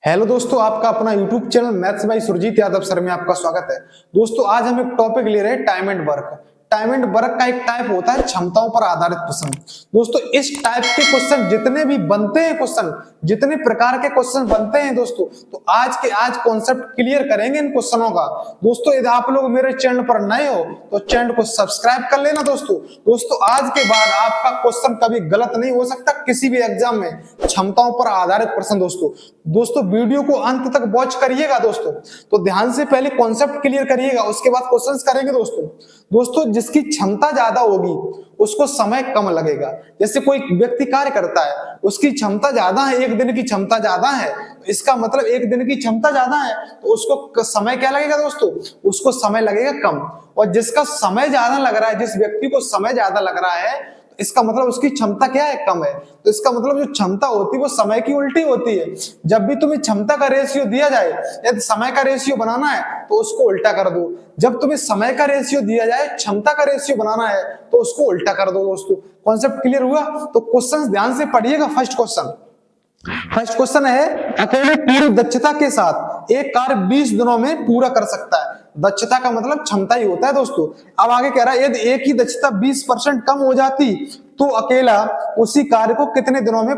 Hello दोस्तों, आपका अपना YouTube channel maths by Surjeet Yadav sir में आपका स्वागत है। दोस्तों आज हम एक टॉपिक ले रहे हैं time and work. Time and work का एक टाइप होता है क्षमताओं पर आधारित प्रश्न। दोस्तों इस टाइप के क्वेश्चन जितने भी बनते हैं, क्वेश्चन जितने प्रकार के क्वेश्चन बनते हैं दोस्तों, तो आज कॉन्सेप्ट क्लियर करेंगे इन क्वेश्चनों का। दोस्तों यदि आप लोग मेरे चैनल पर नए हो तो चैनल को सब्सक्राइब कर लेना। दोस्तों आज के बाद आपका क्वेश्चन कभी गलत नहीं हो सकता किसी भी एग्जाम में। क्षमताओं पर आधारित प्रश्न दोस्तों वीडियो को अंत तक वॉच करिएगा दोस्तों। तो ध्यान से पहले कॉन्सेप्ट क्लियर करिएगा, उसके बाद क्वेश्चंस करेंगे दोस्तों जिसकी क्षमता ज्यादा होगी उसको समय कम लगेगा। जैसे कोई व्यक्ति कार्य करता है, उसकी क्षमता ज्यादा है, एक दिन की क्षमता ज्यादा है, तो इसका मतलब एक दिन की क्षमता ज्यादा है तो उसको समय क्या लगेगा दोस्तों, उसको समय लगेगा कम। और जिसका समय ज्यादा लग रहा है, जिस व्यक्ति को समय ज्यादा लग रहा है, इसका मतलब उसकी क्षमता क्या है, कम है। तो इसका मतलब जो क्षमता होती है वो समय की उल्टी होती है। जब भी तुम्हें क्षमता का रेशियो दिया जाए, यदि समय का रेशियो बनाना है तो उसको उल्टा कर दो। जब तुम्हें समय का रेशियो दिया जाए, क्षमता का रेशियो बनाना है तो उसको उल्टा कर दो। दोस्तों कॉन्सेप्ट क्लियर हुआ? तो क्वेश्चन ध्यान से पढ़िएगा। फर्स्ट क्वेश्चन है, अकेले पूरी दक्षता के साथ एक कार्य 20 दिनों में पूरा कर सकता है। दक्षता का मतलब क्षमता ही होता है दोस्तों। अब आगे कह रहा है, यदि एक ही दक्षता 20% कम हो जाती तो अकेला उसी कार्य को कितने दिनों में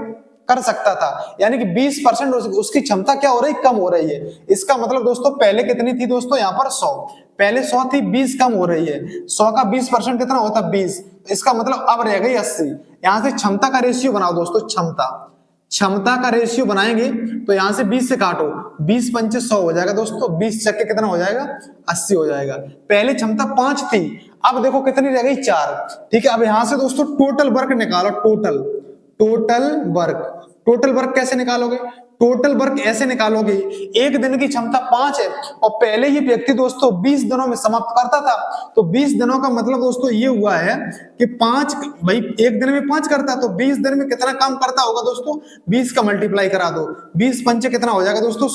कर सकता था। यानी कि 20% उसकी क्षमता क्या हो रही, कम हो रही है। इसका मतलब दोस्तों पहले कितनी थी दोस्तों, यहाँ पर 100, पहले 100 थी, 20 कम हो रही है। 100 का 20% कितना होता है, 20। इसका मतलब अब रह गई 80। यहां से क्षमता का रेशियो बनाओ दोस्तों। क्षमता का रेशियो बनाएंगे तो यहां से 20 से काटो, 20 पंचे 100 हो जाएगा दोस्तों, 20 चक्के कितना हो जाएगा, 80 हो जाएगा। पहले क्षमता 5 थी, अब देखो कितनी रह गई, 4। ठीक है, अब यहां से दोस्तों टोटल वर्क निकालो। टोटल वर्क कैसे निकालोगे? टोटल वर्क ऐसे निकालोगे, एक दिन की क्षमता 5 है और पहले ही व्यक्ति दोस्तों 20 दिनों में समाप्त करता था। तो 20 दिनों का मतलब दोस्तों ये हुआ है कि 5 भाई एक दिन में 5 करता, तो 20 दिन में कितना काम करता होगा दोस्तों, 20 का मल्टीप्लाई करा दो, 20 पंचे कितना हो जाएगा दोस्तों,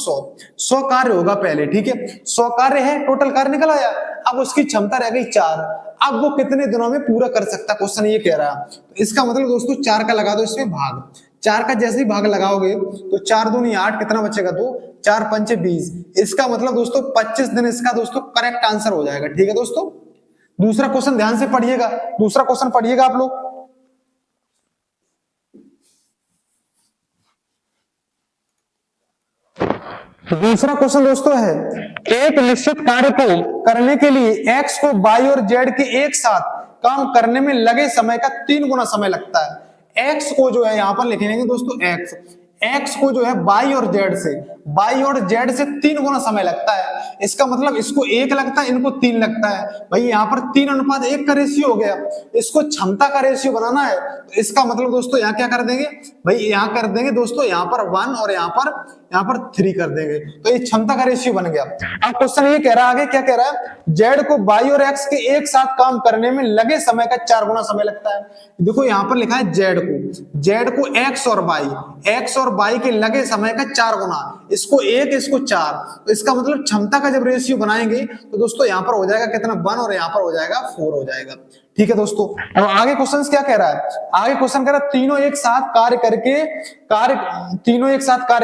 100 कार्य होगा पहले। ठीक है, 100 कार्य है, टोटल कार्य निकल आया। अब उसकी क्षमता रह गई 4। अब वो कितने दिनों में पूरा कर सकता, क्वेश्चन ये कह रहा है। तो इसका मतलब दोस्तों 4 का लगा दो इसमें भाग। 4 का जैसे ही भाग लगाओगे तो 4 दूनी 8, कितना बचेगा, तो 4 पंचे 20। इसका मतलब दोस्तों 25 दिन इसका दोस्तों करेक्ट आंसर हो जाएगा। ठीक है दोस्तों, दूसरा क्वेश्चन ध्यान से पढ़िएगा। दूसरा क्वेश्चन पढ़िएगा आप लोग। दूसरा क्वेश्चन दोस्तों है, एक निश्चित कार्य को करने के लिए एक्स को वाई और जेड के एक साथ काम करने में लगे समय का 3 गुना समय लगता है। एक्स को जो है यहां पर लिखेंगे दोस्तों, एक्स को जो है वाई और जेड से 3 गुना समय लगता है। इसका मतलब इसको 1 लगता है, इनको 3 लगता है। भाई यहाँ पर 3:1 का रेशियो हो गया। इसको क्षमता का रेशियो बनाना है तो इसका मतलब दोस्तों यहाँ क्या कर देंगे, भाई यहाँ कर देंगे दोस्तों, यहाँ पर 1 और यहाँ पर 3 कर देंगे, तो ये क्षमता का रेशियो बन गया। अब क्वेश्चन ये कह रहा है, आगे क्या कह रहा है, जेड को वाई और एक्स के एक साथ काम करने में लगे समय का 4 गुना समय लगता है। देखो यहाँ पर लिखा है जेड को एक्स और वाई के लगे समय का 4 गुना, इसको 1 इसको 4, तो इसका मतलब क्षमता का जब रेशियो बनाएंगे तो दोस्तों यहाँ पर हो जाएगा कितना, 1 और यहाँ पर हो जाएगा 4 हो जाएगा। ठीक है दोस्तों, अब आगे क्वेश्चन क्या कह रहा है, आगे क्वेश्चन कह रहा है तीनों एक साथ कार्य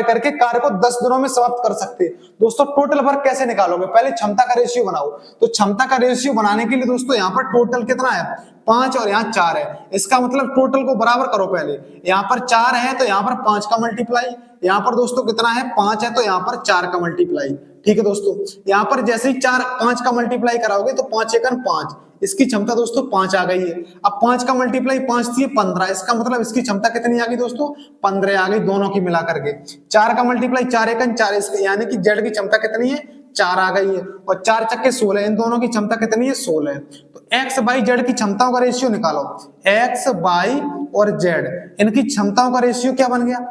करके कार्य को 10 दिनों में समाप्त कर सकते हैं। दोस्तों टोटल वर्क कैसे निकालोगे, पहले क्षमता का रेशियो बनाओ। तो क्षमता का रेशियो बनाने के लिए दोस्तों यहाँ पर टोटल कितना है, 5 और यहाँ 4 है। इसका मतलब टोटल को बराबर करो। पहले यहाँ पर 4 है तो यहाँ पर 5 का मल्टीप्लाई, यहाँ पर दोस्तों कितना है, 5 है तो यहाँ पर 4 का मल्टीप्लाई। ठीक है दोस्तों, यहाँ पर जैसे ही 5 का मल्टीप्लाई कराओगे तो 5 एकन 5, इसकी क्षमता दोस्तों 5 आ गई है। अब 5 का मल्टीप्लाई 5 थी 15, इसका मतलब इसकी क्षमता कितनी आ गई दोस्तों, 15 आ गई दोनों की मिला करके। 4 का मल्टीप्लाई 4 एकन 4, यानी कि जेड की क्षमता कितनी है, 4 आ गई है। और 4 चक्के 16, इन दोनों की क्षमता कितनी है, 16 है। तो एक्स बाई जेड की क्षमताओं का रेशियो निकालो। एक्स बाई और जेड इनकी क्षमताओं का रेशियो क्या बन गया,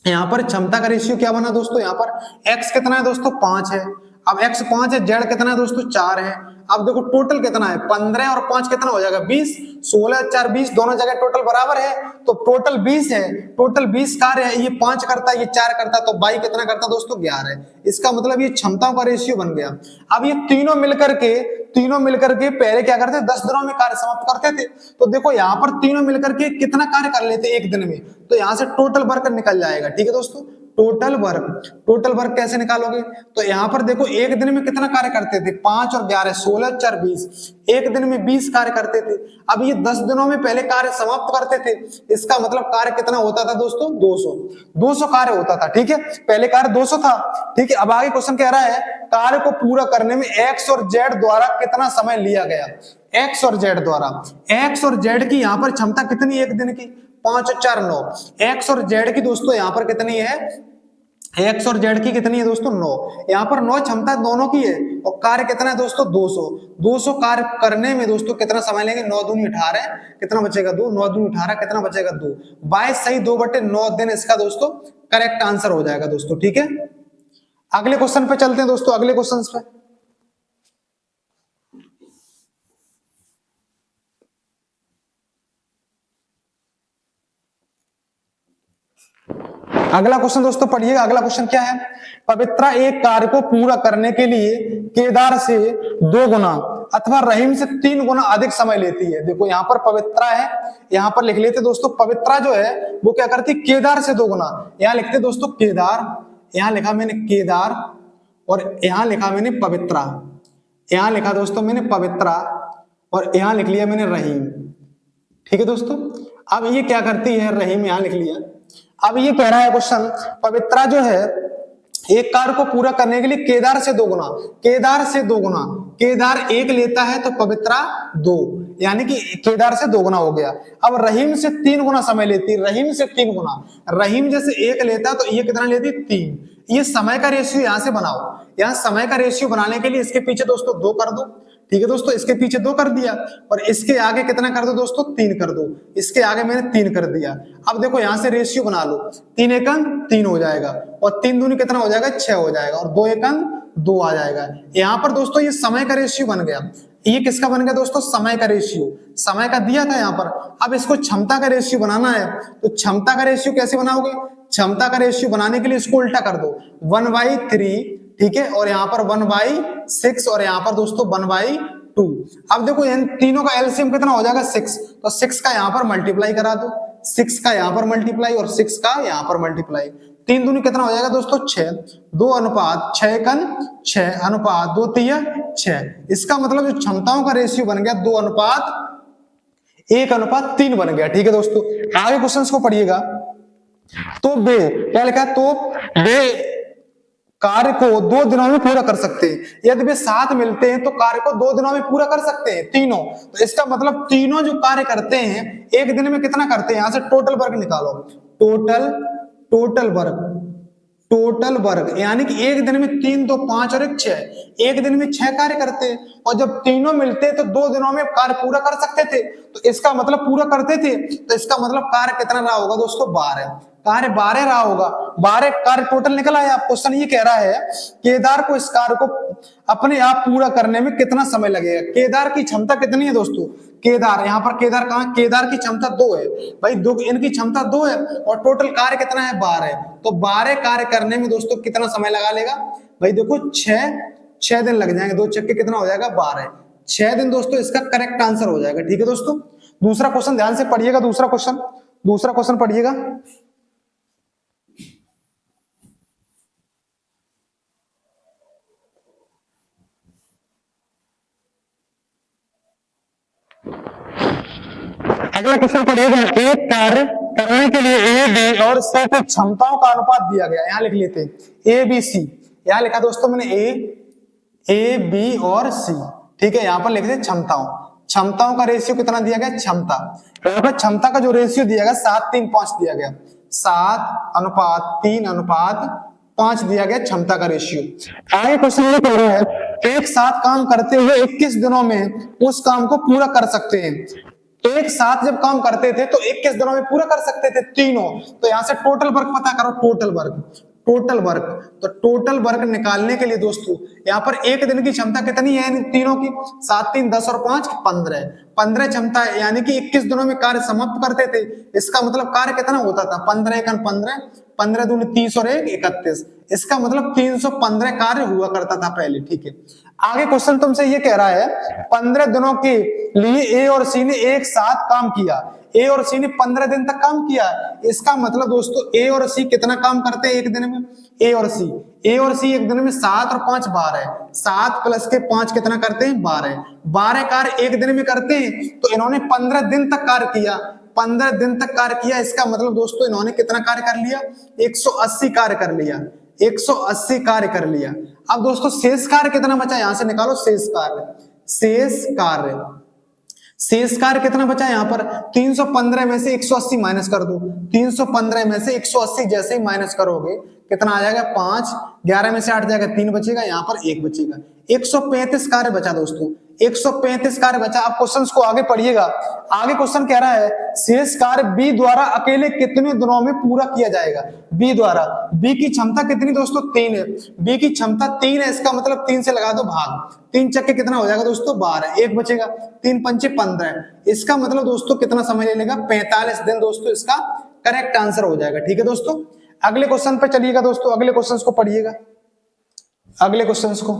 यहाँ पर क्षमता का रेशियो क्या बना दोस्तों, यहाँ पर एक्स कितना है दोस्तों, 5 है। अब एक्स 5 है, जेड कितना है दोस्तों, 4 है। अब देखो टोटल कितना है, 15 और 5 कितना हो जाएगा, 20, 16 4 20, दोनों जगह टोटल बराबर है तो टोटल 20 है। टोटल 20 कार्य है, ये 5 करता है, ये 4 करता है, तो बाई कितना करता है दोस्तों, 11 है। इसका मतलब ये क्षमताओं का रेशियो बन गया। अब ये तीनों मिलकर के पहले क्या करते, 10 दिनों में कार्य समाप्त करते थे। तो देखो यहाँ पर तीनों मिलकर के कितना कार्य कर लेते एक दिन में, तो यहाँ से टोटल वर्क निकल जाएगा। ठीक है दोस्तों, टोटल वर्क कैसे निकालोगे? तो यहाँ पर देखो एक दिन में कितना कार्य करते थे, 5 और 11 16 4 20, एक दिन में 20 कार्य करते थे। अब ये 10 दिनों में पहले कार्य समाप्त करते थे, इसका मतलब कार्य कितना होता था दोस्तों? 200 कार्य होता था। ठीक है, पहले कार्य 200 था। ठीक है, अब आगे क्वेश्चन कह रहा है कार्य को पूरा करने में एक्स और जेड द्वारा कितना समय लिया गया? एक्स और जेड द्वारा, एक्स और जेड की यहाँ पर क्षमता कितनी है एक दिन की? 5 और 4 9। एक्स और जेड की दोस्तों यहाँ पर कितनी है? एक्स और जेड की कितनी है दोस्तों? 9। यहाँ पर 9 क्षमता दोनों की है और कार्य कितना है दोस्तों? 200 कार्य करने में दोस्तों कितना समय लेंगे? 9 दूनी 18, कितना बचेगा? 2। 9 दूनी 18, कितना बचेगा? 2। 22 सही 2/9 दिन इसका दोस्तों करेक्ट आंसर हो जाएगा दोस्तों। ठीक है, अगले क्वेश्चन पे चलते हैं दोस्तों, अगले क्वेश्चन पे। अगला क्वेश्चन दोस्तों पढ़िएगा, अगला क्वेश्चन क्या है? पवित्रा एक कार्य को पूरा करने के लिए केदार से 2 गुना अथवा रहीम से 3 गुना अधिक समय लेती है। देखो यहाँ पर पवित्रा है, यहाँ पर लिख लेते दोस्तों पवित्रा जो है वो क्या करती है? केदार से 2 गुना। यहाँ लिखते दोस्तों केदार, यहाँ लिखा मैंने केदार और यहाँ लिखा मैंने पवित्रा, यहाँ लिखा दोस्तों मैंने पवित्रा और यहाँ लिख लिया मैंने रहीम। ठीक है दोस्तों, अब ये क्या करती है? रहीम यहाँ लिख लिया। अब ये कह रहा है क्वेश्चन, पवित्रा जो है एक कार्य को पूरा करने के लिए केदार से 2 गुना, केदार से 2 गुना, केदार 1 लेता है तो पवित्रा 2, यानी कि केदार से 2 गुना हो गया। अब रहीम से 3 गुना समय लेती, रहीम से 3 गुना, रहीम जैसे 1 लेता तो ये कितना लेती? 3। ये समय का रेशियो यहां से बनाओ, यहां समय का रेशियो बनाने के लिए इसके पीछे दोस्तों 2 कर दो। ठीक है दोस्तों, इसके पीछे 2 कर दिया और इसके आगे कितना कर दो दोस्तों? 3 कर दो। इसके आगे मैंने 3 कर दिया। अब देखो यहां से रेशियो बना लो, 3 एकम 3 हो जाएगा और 3 दूनी कितना हो जाएगा? 6 हो जाएगा और 2 एकम 2 आ जाएगा। यहाँ पर दोस्तों ये समय का रेशियो बन गया। ये किसका बन गया दोस्तों? समय का रेशियो, समय का दिया था यहाँ पर। अब इसको क्षमता का रेशियो बनाना है तो क्षमता का रेशियो कैसे बनाओगे? क्षमता का रेशियो बनाने के लिए इसको उल्टा कर दो, 1/3। ठीक है, और यहाँ पर 1/6 और यहाँ पर दोस्तों 1/2। अब देखो इन तीनों का एलसीएम कितना हो जाएगा? 6। तो 6 का यहाँ पर मल्टीप्लाई करा दो, 6 का यहाँ पर मल्टीप्लाई और 6 का यहाँ पर मल्टीप्लाई। 3 दूनी कितना हो जाएगा दोस्तों? 6। 2 अनुपात 6 कन 6 अनुपात 2 तिया 6। इसका मतलब जो क्षमताओं का रेशियो बन गया 2:1:3 बन गया। ठीक है दोस्तों, आगे क्वेश्चन को पढ़िएगा। तो बे क्या लिखा है? तो बे कार्य को 2 दिनों में पूरा कर सकते हैं। यदि वे साथ मिलते हैं तो कार्य को 2 दिनों में पूरा कर सकते हैं तीनों। तो इसका मतलब तीनों जो कार्य करते हैं एक दिन में कितना करते हैं? यहां से टोटल वर्क निकालो, टोटल वर्क यानी कि एक दिन में 3 2 5 और 1 6, एक दिन में 6 कार्य करते हैं और जब तीनों मिलते तो 2 दिनों में कार्य पूरा कर सकते थे। तो इसका मतलब पूरा करते थे, तो इसका मतलब कार्य कितना रहा होगा दोस्तों? 12 कार्य 12 रहा होगा। 12 कार्य टोटल निकला है। आप क्वेश्चन ये कह रहा है केदार को इस कार्य को अपने आप पूरा करने में कितना समय लगेगा? केदार की क्षमता कितनी है दोस्तों? केदार, यहाँ पर केदार कहाँ? केदार की क्षमता 2 है भाई, 2 इनकी क्षमता 2 है और टोटल कार्य कितना है? 12। तो 12 कार्य करने में दोस्तों कितना समय लगा लेगा भाई? देखो 6 दिन लग जाएंगे, 2 चक्के कितना हो जाएगा? 12। 6 दिन दोस्तों इसका करेक्ट आंसर हो जाएगा। ठीक है दोस्तों, दूसरा क्वेश्चन ध्यान से पढ़िएगा, दूसरा क्वेश्चन पढ़िएगा। अगला क्वेश्चन पढ़िएगा। एक कार्य करने के लिए ए बी और सी की क्षमताओं का अनुपात दिया गया। यहां लिख लेते हैं ए बी सी, यहां लिखा दोस्तों मैंने ए बी और सी। ठीक है, यहां पर लिख दे क्षमताओं का रेशियो कितना दिया गया? क्षमता, यहाँ पर क्षमता का जो रेशियो दिया गया 7:3:5 दिया गया, 7:3:5 दिया गया क्षमता का रेशियो। आगे क्वेश्चन ये कह रहा है एक साथ काम करते हुए 21 दिनों में उस काम को पूरा कर सकते हैं। एक साथ जब काम करते थे तो 21 दिनों में पूरा कर सकते थे तीनों। तो यहां से टोटल वर्क पता करो, टोटल वर्क। तो टोटल वर्क निकालने के लिए दोस्तों यहाँ पर एक दिन की क्षमता कितनी है इन तीनों की? 7 3 10 और 5 15 क्षमता है, यानी कि 21 दिनों में कार्य समाप्त करते थे। इसका मतलब कार्य कितना होता था? 15 एकन 15, 15 दूनी 30 और 1 31। इसका मतलब 315 कार्य हुआ करता था पहले। ठीक है, आगे क्वेश्चन तुमसे ये कह रहा है 15 दिनों की लिए ए और सी ने एक साथ काम किया, ए और सी ने 15 दिन तक काम किया। इसका मतलब दोस्तों ए और सी कितना काम करते हैं एक दिन में? ए और सी एक दिन में 7 और 5 12, 7 प्लस के 5 कितना करते हैं? 12 कार्य एक दिन में करते हैं। तो इन्होंने 15 दिन तक कार्य किया, 15 दिन तक कार्य किया। इसका मतलब दोस्तों इन्होंने कितना कार्य कर लिया? 180 कार्य कर लिया, 180 कार्य कर लिया। अब दोस्तों शेष कार्य कितना बचा? यहां से निकालो शेष कार्य कितना बचा यहाँ पर? 315 में से 180 माइनस कर दो, 315 में से 180 जैसे ही माइनस करोगे कितना आ जाएगा? 5, 11 में से 8 जाएगा, 3 बचेगा, यहाँ पर 1 बचेगा। 135 कार्य बचा दोस्तों, 135 कार्य बचा। अब क्वेश्चंस को आगे पढ़िएगा। आगे क्वेश्चन कह रहा है शेष कार्य बी द्वारा अकेले कितने दिनों में पूरा किया जाएगा? बी द्वारा, बी की क्षमता कितनी दोस्तों? 3 है, बी की क्षमता 3 है। इसका मतलब 3 से लगा दो भाग, 3 चक्के कितना हो जाएगा दोस्तों? 12, 1 बचेगा, 3 पंचे 15। इसका मतलब दोस्तों कितना समय ले लेगा? 45 दिन दोस्तों इसका करेक्ट आंसर हो जाएगा। ठीक है दोस्तों, अगले क्वेश्चन पे चलिएगा दोस्तों, अगले क्वेश्चंस को पढ़िएगा, अगले क्वेश्चंस को।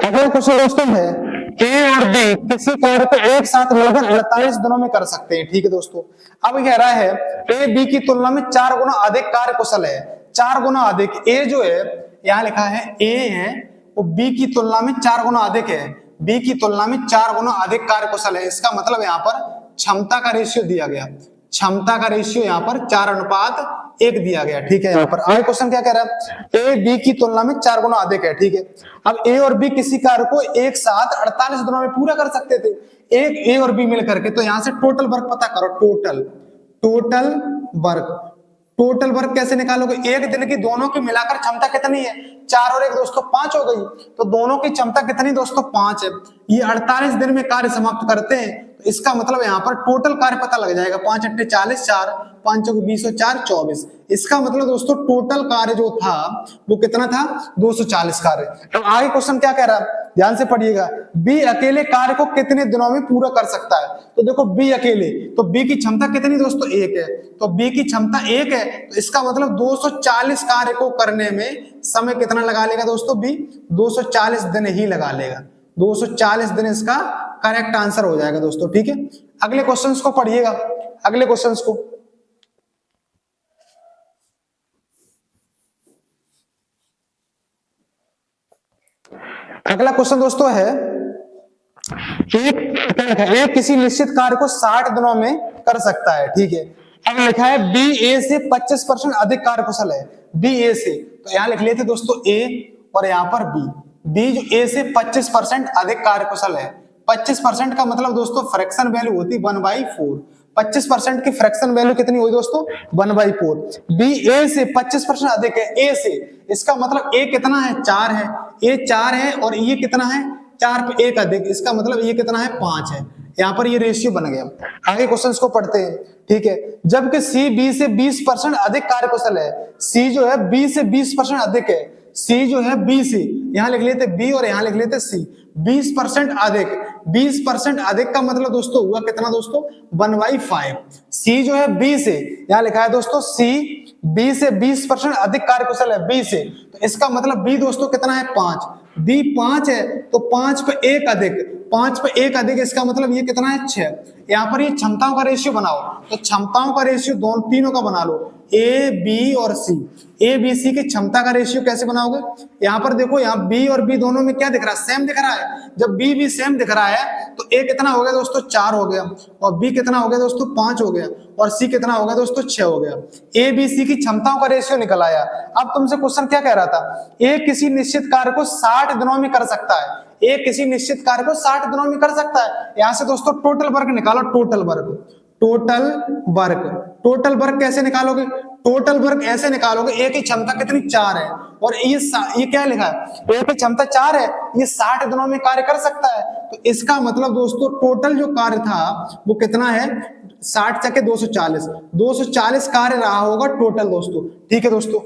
अगला क्वेश्चन दोस्तों है ए और बी किसी कार्य को एक साथ मिलकर 48 दिनों में कर सकते हैं। ठीक है दोस्तों, अब कह रहा है ए बी की तुलना में 4 गुना अधिक कार्य कुशल है, 4 गुना अधिक। ए जो है यहां लिखा है ए है वो बी की तुलना में 4 गुना अधिक है, बी की तुलना में 4 गुना अधिक कार्य कुशल है। इसका मतलब यहाँ पर क्षमता का रेशियो दिया गया, क्षमता का रेशियो यहाँ पर 4:1 दिया गया। ठीक है, यहाँ पर आगे क्वेश्चन क्या कह रहा है? ए बी की तुलना में 4 गुना अधिक है। ठीक है, अब ए और बी किसी कार्य को एक साथ 48 दिनों में पूरा कर सकते थे, एक ए और बी मिलकर के। तो यहां से टोटल वर्क पता करो, टोटल वर्क कैसे निकालोगे? एक दिन की दोनों की मिलाकर क्षमता कितनी है? 4 और 1 दोस्तों 5 हो गई। तो दोनों की क्षमता कितनी दोस्तों? 5 है। ये 48 दिन में कार्य समाप्त करते हैं। तो इसका मतलब यहाँ पर टोटल कार्य पता लग जाएगा। 5 × 8 = 40, 4 5 × 20 = 4 24। इसका मतलब दोस्तों टोटल कार्य जो था वो कितना था? 240 कार्य। अब आगे क्वेश्चन क्या कह रहा है, ध्यान से पढ़िएगा। बी अकेले कार्य को कितने दिनों में पूरा कर सकता है? तो देखो बी अकेले, तो बी की क्षमता कितनी दोस्तों? 1 है, तो बी की क्षमता 1 है। तो इसका मतलब 240 कार्य को करने में समय कितना लगा लेगा दोस्तों? बी 240 दिन ही लगा लेगा, 240 दिन इसका करेक्ट आंसर हो जाएगा दोस्तों। ठीक है, अगले क्वेश्चंस को पढ़िएगा, अगले क्वेश्चंस को। अगला क्वेश्चन दोस्तों है एक किसी निश्चित कार्य को 60 दिनों में कर सकता है। ठीक है, अब लिखा है बी ए से 25% अधिक कार्य कुशल है, बी ए से। तो यहां लिख लेते दोस्तों ए और यहां पर बी जो ए से 25% अधिक कार्य कुशल है। 25% का मतलब दोस्तों फ्रैक्शन वैल्यू होती 1/4। 25% की फ्रैक्शन वैल्यू कितनी हुई दोस्तों? 1/4। बी ए से 25% अधिक है, ए से। इसका मतलब ए कितना है? 4 है, ए 4 है और ये कितना है? 4 पे 1 अधिक। इसका मतलब ये कितना है? 5 है। यहाँ पर ये रेशियो बन गया। आगे क्वेश्चंस को पढ़ते हैं। ठीक है, जबकि सी बी से 20% अधिक कार्य कुशल है, सी जो है बी से 20% अधिक है, सी जो है बी से, यहां लिख लेते बी और यहां लिख लेते सी। 20% अधिक, 20% अधिक का मतलब दोस्तों हुआ कितना दोस्तों? 1/5। सी जो है बी से, यहां लिखा है दोस्तों सी बी से 20% अधिक कार्य कुशल है, बी से। तो इसका मतलब बी दोस्तों कितना है? 5। बी 5 है तो 5 पे 1 अधिक, 5 पे 1 अधिक, इसका मतलब ये कितना है? 6। यहाँ पर ये क्षमताओं का रेशियो बनाओ, तो क्षमताओं का रेशियो दोनों तीनों का बना लो, ए बी और सी। ए बी सी की क्षमता का रेशियो कैसे बनाओगे? यहाँ पर देखो, यहाँ बी और बी दोनों में क्या दिख रहा है? सेम दिख रहा है। जब बी बी सेम दिख रहा है तो ए कितना हो गया दोस्तों? 4 हो गया, और बी कितना हो गया दोस्तों? 5 हो गया, और सी कितना हो गया दोस्तों? 6 हो गया। ए बी सी की क्षमताओं का रेशियो निकल आया। अब तुमसे क्वेश्चन क्या कह रहा था? ए किसी निश्चित कार्य को 60 दिनों में कर सकता है, एक किसी निश्चित कार्य को 60 दिनों में कर सकता है। यहां से दोस्तों टोटल वर्क निकालो, टोटल वर्क कैसे निकालोगे? टोटल वर्क ऐसे निकालोगे, ए की क्षमता कितनी? 4 है, और ये क्या लिखा है? ए की क्षमता 4 है, ये 60 दिनों में कार्य कर सकता है। तो इसका मतलब दोस्तों टोटल जो कार्य था वो कितना है? 60 × 240, 240 कार्य रहा होगा टोटल दोस्तों। ठीक है दोस्तों,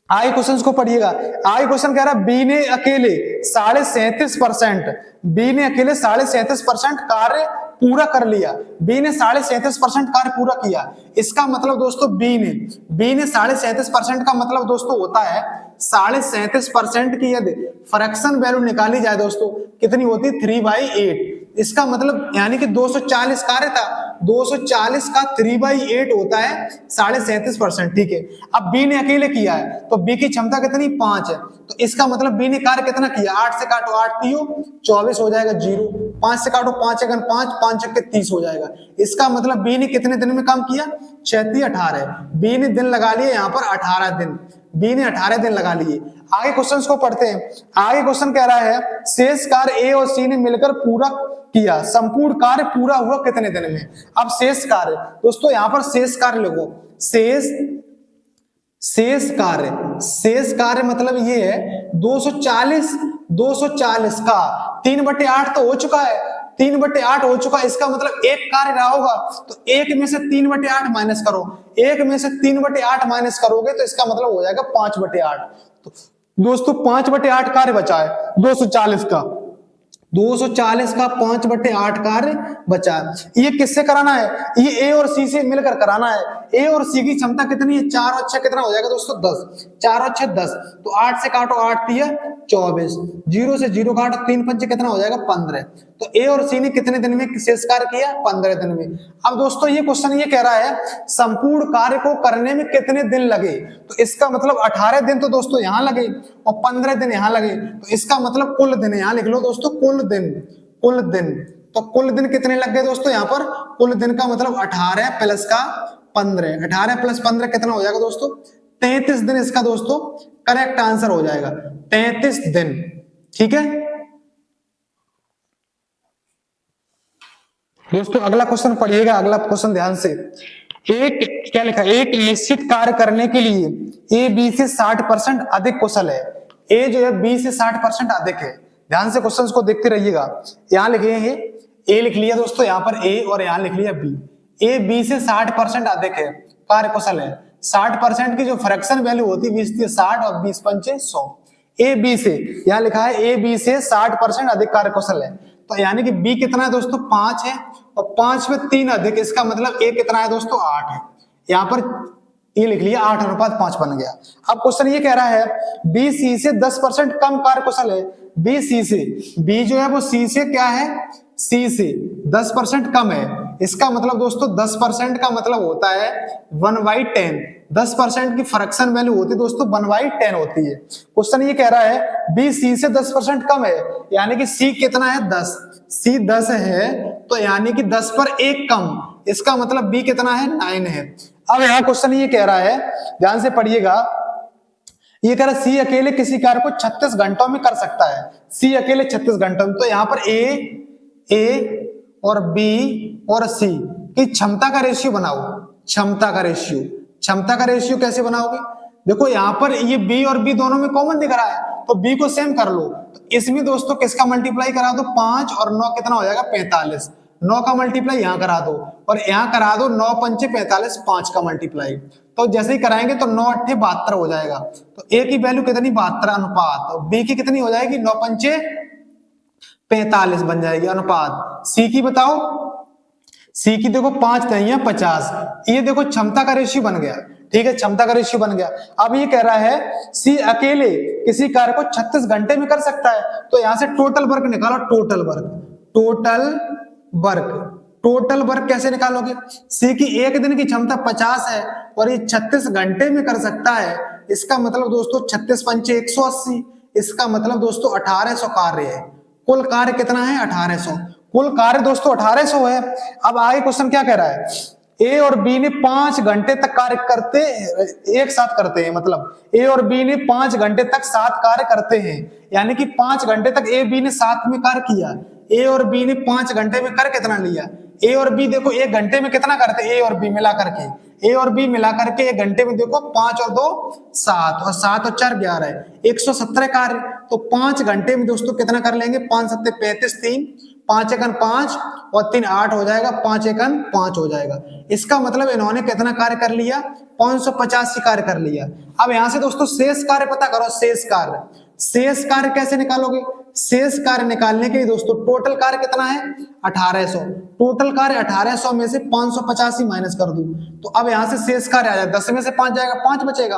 आगे क्वेश्चन को पढ़िएगा। आगे क्वेश्चन कह रहा है बी ने अकेले 37.5% कार्य पूरा कर लिया। बी ने 37.5% कार्य पूरा किया। इसका मतलब दोस्तों बी ने 37.5% का मतलब दोस्तों होता है 37.5% की यदि फ्रैक्शन वैल्यू निकाली जाए दोस्तों, कितनी होती है 3/8। इसका मतलब यानी कि 240 कार्य था, 240 का 3/8 होता है 37.5%। ठीक है, अब बी ने अकेले किया है तो बी की क्षमता कितनी 5 है, तो इसका मतलब बी ने कार्य कितना किया, 8 से काटो 8 तियो 24 हो जाएगा 0, 5 से काटो 5 एकन 5, 5 चक्के 30 हो जाएगा। इसका मतलब बी ने कितने दिन में काम किया, 36-18। बी ने दिन लगा लिए यहाँ पर 18 दिन, बी ने 18 दिन लगा लिए। आगे क्वेश्चंस को पढ़ते हैं। आगे क्वेश्चन कह रहा है शेष कार्य ए और सी ने मिलकर पूरा किया, संपूर्ण कार्य पूरा हुआ कितने दिन में। अब शेष कार्य दोस्तों, यहां पर शेष कार्य लिखो, शेष कार्य मतलब ये है 240 का 3/8 तो हो चुका है, 3/8 हो चुका है। इसका मतलब एक कार्य रहा होगा, तो एक में से 3/8 माइनस करो, एक में से 3/8 माइनस करोगे तो इसका मतलब हो जाएगा 5/8। तो दोस्तों 5/8 कार्य बचा है 240 का, 240 का 5/8 कार्य बचा है। ये किससे कराना है, ये ए और सी से मिलकर कराना है। ए और सी की क्षमता कितनी है, 4 और 6 कितना हो जाएगा दोस्तों 10, 4 और 6 10, तो 8 से काटो 8 तिया 24, 0 से 0 काटो 3 पंचे कितना हो जाएगा 15। तो ए और सी ने कितने दिन में शेष कार्य किया, 15 दिन में। अब दोस्तों ये क्वेश्चन ये कह रहा है संपूर्ण कार्य को करने में कितने दिन लगे, तो इसका मतलब 18 दिन तो दोस्तों यहां लगे और 15 दिन यहां लगे, तो इसका मतलब कुल दिन यहां लिख लो दोस्तों, कुल दिन। तो कुल दिन कितने लग गए दोस्तों, यहां पर कुल दिन का मतलब 18 प्लस का 15, 18 प्लस 15 कितना हो जाएगा दोस्तों 33 दिन। इसका दोस्तों करेक्ट आंसर हो जाएगा 33 दिन। ठीक है दोस्तों, अगला क्वेश्चन पढ़िएगा, अगला क्वेश्चन ध्यान से। एक क्या लिखा, एक निश्चित कार्य करने के लिए ए बी से 60% अधिक कुशल है। ए जो है बी से 60% अधिक है। ध्यान से क्वेश्चंस को देखते रहिएगा। यहां लिखे हैं ए लिख लिया दोस्तों, यहां पर ए और यहां लिख लिया बी। ए बी से 60% अधिक है, कार्य कुशल है। 60% की जो फ्रैक्शन वैल्यू होती है 20 60 और 20 पंचे 100। ए बी से यहां लिखा है ए बी से 60% अधिक कार्य कुशल है, तो यानी कि बी कितना है दोस्तों 5 है और 5 में 3 अधिक, इसका मतलब ए कितना है दोस्तों 8 है। यहां पर ये लिख लिया 8:5 बन गया। अब क्वेश्चन ये कह रहा है बी सी से 10% कम कार्य कुशल है। बी सी से, बी जो है वो सी से क्या है, सी से 10% कम है। इसका मतलब दोस्तों 10% का मतलब होता है 1/10। 10% की फ्रैक्शन वैल्यू होती है दोस्तों 1/10 होती है। क्वेश्चन ये कह रहा है बी सी से 10% कम है, यानी कि सी कितना है 10, सी 10 है, तो यानी कि 10 पर 1 कम, इसका मतलब बी कितना है 9 है। अब यहां क्वेश्चन ये कह रहा है, ध्यान से पढ़िएगा, ये कह रहा है सी अकेले किसी कार्य को 36 घंटों में कर सकता है। सी अकेले 36 घंटों में, तो यहां पर ए और बी और सी की क्षमता का रेशियो बनाओ। क्षमता का रेशियो कैसे बनाओगे, देखो यहां पर ये बी और बी दोनों में कॉमन दिख रहा है, तो बी को सेम कर लो। तो इसमें दोस्तों किसका मल्टीप्लाई करा दो, 5 और 9 कितना हो जाएगा 45। 9 का मल्टीप्लाई यहां करा दो और यहां करा दो 9 पंचे 45, 5 का मल्टीप्लाई। तो जैसे ही कराएंगे तो 9 8 72 हो जाएगा। तो ए की वैल्यू कितनी 72 अनुपात, और बी की कितनी हो जाएगी 9 पंचे 45 बन जाएगी अनुपात। सी की बताओ, सी की देखो 5 नहीं है 50, ये देखो क्षमता का रेशियो बन गया। ठीक है, क्षमता का रेशियो बन गया। अब ये कह रहा है सी अकेले किसी कार्य को 36 घंटे में कर सकता है, तो यहां से टोटल वर्क निकालो। टोटल वर्क कैसे निकालोगे, सी की एक दिन की क्षमता 50 है और ये 36 घंटे में कर सकता है, इसका मतलब दोस्तों 36 पंचे 180, इसका मतलब दोस्तों 1800 कार्य है। कुल कार्य कितना है 1800, कुल कार्य दोस्तों 1800 है। अब आगे क्वेश्चन क्या कह रहा है, ए और बी ने 5 घंटे तक कार्य करते एक साथ करते हैं, मतलब ए और बी ने 5 घंटे तक साथ कार्य करते हैं, यानी कि 5 घंटे तक ए बी ने साथ में कार्य किया। ए और बी ने 5 घंटे में कर कितना लिया, ए और बी देखो 1 घंटे में कितना करते, ए और बी मिला करके, ए और बी मिला करके 1 घंटे में देखो 5 और 2 7 और 7 और 4 11, 117 कार्य। तो 5 घंटे में दोस्तों कितना कर लेंगे, 5 7 35, 3 5 एकन 5 और 3 8 हो जाएगा, 5 एकन 5 हो जाएगा। इसका मतलब इन्होंने कितना कार्य कर लिया, 585 कार्य कर लिया। अब यहां से दोस्तों शेष कार्य पता करो, शेष कार्य कैसे निकालोगे, शेष कार्य निकालने के लिए दोस्तों टोटल कार्य कितना है 1800, टोटल कार्य 1800 में से 585 माइनस कर दूं तो अब यहाँ से शेष कार्य आ जाएगा। 10 में से 5 जाएगा 5 बचेगा,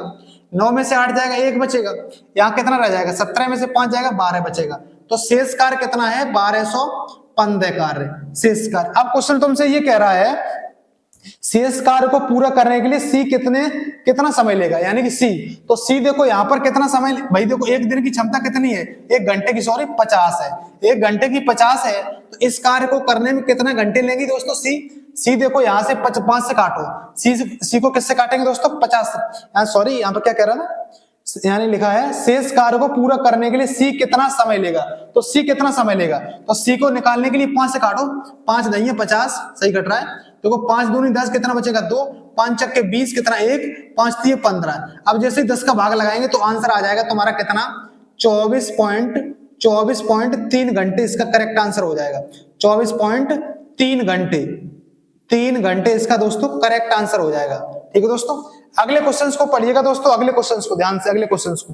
9 में से 8 जाएगा 1 बचेगा, यहाँ कितना रह जाएगा 17 में से 5 जाएगा 12 बचेगा। तो शेष कार्य कितना है 1215 कार्य शेष कार्य। अब क्वेश्चन तुमसे ये कह रहा है शेष कार्य को पूरा करने के लिए सी कितना समय लेगा, यानी कि सी। तो सी देखो यहाँ पर कितना समय, भाई देखो एक दिन की क्षमता कितनी है, एक घंटे की, सॉरी 50 है, एक घंटे की 50 है, तो इस कार्य को करने में कितना घंटे लेंगे दोस्तों सी देखो यहाँ से 5 से काटो, सी को किससे काटेंगे दोस्तों 50 से, सॉरी यहाँ पर क्या कह रहा है ना, यानी लिखा है शेष कार्य को पूरा करने के लिए सी कितना समय लेगा। तो सी कितना समय लेगा, तो सी को निकालने के लिए 5 से काटो, 5 नहीं है 50 सही कट रहा है। देखो 5 दूनी 10 कितना बचेगा 2, 5 चक्के 20 कितना 1, 5 3 15। अब जैसे 10 का भाग लगाएंगे तो आंसर आ जाएगा तुम्हारा कितना 24.3 घंटे इसका करेक्ट आंसर हो जाएगा। 24.3 घंटे, 3 घंटे इसका दोस्तों करेक्ट आंसर हो जाएगा। ठीक है दोस्तों, अगले क्वेश्चंस को पढ़िएगा दोस्तों, अगले क्वेश्चंस को ध्यान से, अगले क्वेश्चंस को।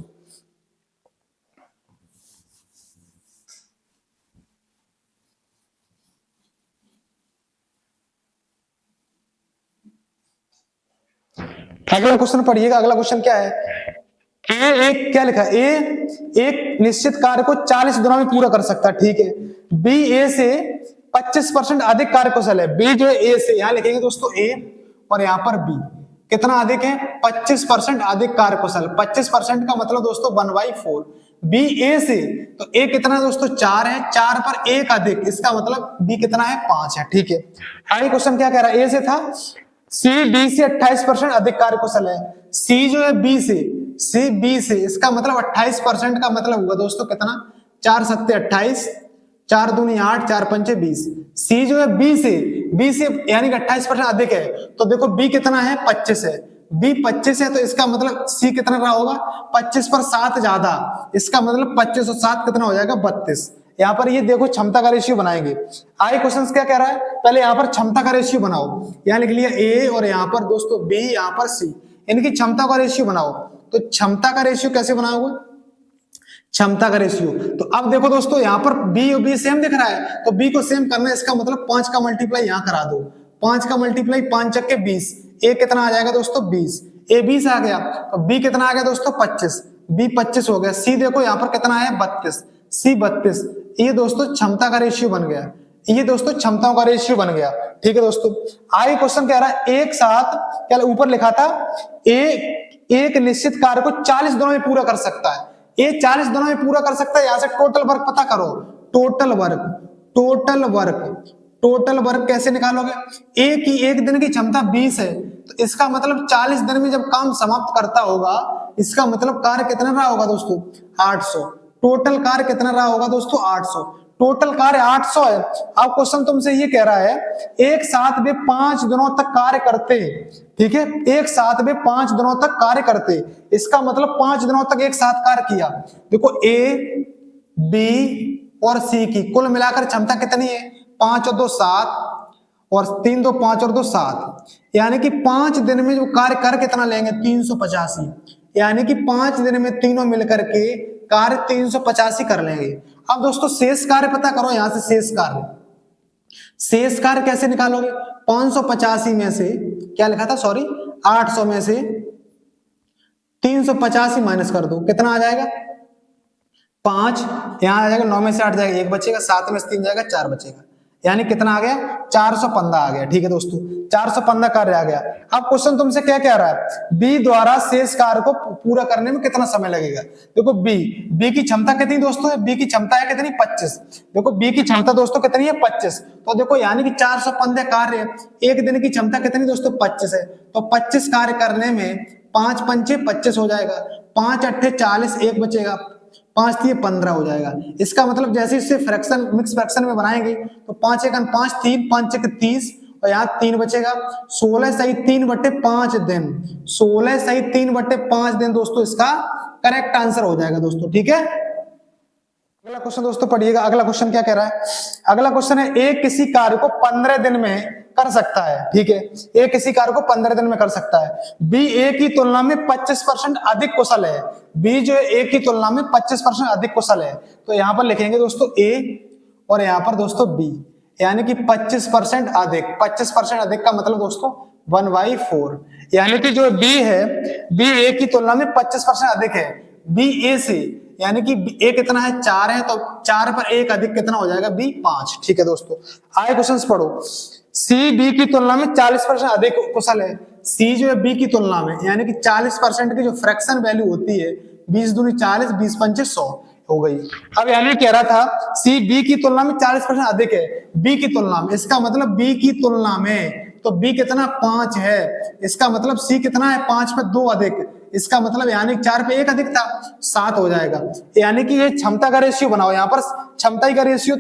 अगला क्वेश्चन पढ़िएगा, अगला क्वेश्चन क्या है, एक क्या लिखा है, एक निश्चित कार्य को 40 दिनों में पूरा कर सकता है, ठीक है। बी ए से 25% अधिक कार्यकुशल है। बी जो है ए से, यहां लिखेंगे दोस्तों ए और यहां पर बी कितना अधिक है 25% अधिक कार्यकुशल। 25% का मतलब दोस्तों 1/4। बी ए से, तो ए कितना दोस्तों 4 है, 4 पर 1 अधिक, इसका मतलब बी कितना है 5 है। ठीक है, आगे क्वेश्चन क्या कह रहा है, ए से था सी डी से 28% अधिक कार्यकुशल है। सी जो है बी से, सी बी से, इसका मतलब 28% का मतलब होगा दोस्तों कितना 4 7 28, 4 दूनी 8, 4 पंचे 20। सी जो है बी से यानी कि 28% अधिक है, तो देखो बी कितना है 25 है, बी 25 है, तो इसका मतलब सी कितना रहा होगा 25 पर 7 ज्यादा, इसका मतलब 25 और 7 कितना हो जाएगा 32। यहाँ पर ये देखो क्षमता का रेशियो बनाएंगे। आगे क्वेश्चन क्या कह रहा है, पहले यहाँ पर क्षमता का रेशियो बनाओ, यहाँ लिख लिया ए और यहाँ पर दोस्तों बी, यहाँ पर सी, इनकी क्षमता का रेशियो बनाओ। तो क्षमता का रेशियो कैसे बनाओगे, क्षमता का रेशियो, तो अब देखो दोस्तों यहाँ पर बी और बी सेम दिख रहा है, तो बी को सेम करना है, इसका मतलब 5 का मल्टीप्लाई यहाँ करा दो, 5 का मल्टीप्लाई 5 चक्के 20, ए कितना आ जाएगा दोस्तों 20, ए 20 आ गया, तो बी कितना आ गया दोस्तों 25, बी 25 हो गया। सी देखो यहाँ पर कितना है 32, सी 32, ये दोस्तों क्षमता का रेशियो बन गया, ये दोस्तों क्षमताओं का रेशियो बन गया। ठीक है दोस्तों, आगे क्वेश्चन कह रहा है एक साथ, क्या ऊपर लिखा था एक निश्चित कार्य को 40 दिनों में पूरा कर सकता है, ये 40 दिनों में पूरा कर सकता है। यहां से टोटल वर्क पता करो, टोटल वर्क कैसे निकालोगे, एक दिन की क्षमता 20 है, तो इसका मतलब 40 दिन में जब काम समाप्त करता होगा, इसका मतलब कार्य कितना रहा होगा दोस्तों 800। टोटल कार्य कितना रहा होगा दोस्तों 800, टोटल कार्य 800 है। अब क्वेश्चन तुमसे ये कह रहा है एक साथ वे 5 दिनों तक कार्य करते, ठीक है, एक साथ वे 5 दिनों तक कार्य करते, इसका मतलब 5 दिनों तक एक साथ कार्य किया। देखो ए बी और सी की कुल मिलाकर क्षमता कितनी है 5 और 2 7 और 3 2 5 और 2 7, यानी कि 5 दिन में जो कार्य कर कितना लेंगे 385, यानी कि 5 दिन में तीनों मिलकर के कार्य 385 कर लेंगे। अब दोस्तों शेष कार्य पता करो, यहां से शेष कार्य कैसे निकालोगे, 585 में से क्या लिखा था, सॉरी 800 में से 385 माइनस कर दो, कितना आ जाएगा 5, यहां आ जाएगा 9 में से 8 जाएगा 1 बचेगा, 7 में से 3 जाएगा 4 बचेगा, यानी कितना आ गया 415 आ गया। ठीक है दोस्तों, 415 कार्य आ गया। अब क्वेश्चन तुमसे क्या कह रहा है, बी द्वारा शेष कार्य को पूरा करने में कितना समय लगेगा। देखो बी की क्षमता कितनी दोस्तों है, बी की क्षमता है कितनी 25, देखो बी की क्षमता दोस्तों कितनी है 25, तो देखो यानी कि 415 कार्य, एक दिन की क्षमता कितनी दोस्तों 25 है, तो 25 कार्य करने में 5 पंचे 25 हो जाएगा, 5 अट्ठे 40, 1 बचेगा, 5 3 15 हो जाएगा। इसका मतलब जैसे इससे फ्रैक्शन मिक्स फ्रैक्शन में बनाएंगे तो 5 1 5 3 5 1 30 और यहाँ 3 बचेगा, 16 सही 3/5 दिन, 16 सही 3/5 दिन दोस्तों इसका करेक्ट आंसर हो जाएगा दोस्तों। ठीक है, अगला क्वेश्चन दोस्तों पढ़िएगा। अगला क्वेश्चन क्या कह रहा है, अगला क्वेश्चन है एक किसी कार्य को 15 दिन में कर सकता है, ठीक है, ए किसी कार्य को 15 दिन में कर सकता है। बी ए की तुलना में 25% अधिक कुशल है, बी जो है ए की तुलना में 25% अधिक कुशल है, तो यहां पर लिखेंगे दोस्तों ए और यहां पर दोस्तों बी, यानी कि 25% अधिक। 25% अधिक का मतलब दोस्तों 1/4, यानी कि जो बी है, बी ए की तुलना में 25% अधिक है बी ए से, यानी कि ए कितना है 4 है, तो 4 पर 1 अधिक कितना हो जाएगा बी 5। ठीक है दोस्तों, आगे क्वेश्चन पढ़ो। सी बी की तुलना में 40% अधिक कुशल है। सी जो है बी की तुलना में, यानी कि 40% की जो फ्रैक्शन वैल्यू होती है, 20 दूनी 40, 20 पंचे 100 हो गई। अब यानी कह रहा था सी बी की तुलना में 40% अधिक है बी की तुलना में, इसका मतलब बी की तुलना में, तो बी कितना 5 है, इसका मतलब सी कितना है 5 पे 2 अधिक, इसका मतलब यानी 4 पे 1 अधिक था 7 हो जाएगा। यानी कि ये क्षमता का रेशियो बनाओ, यहाँ पर क्षमता का रेशियो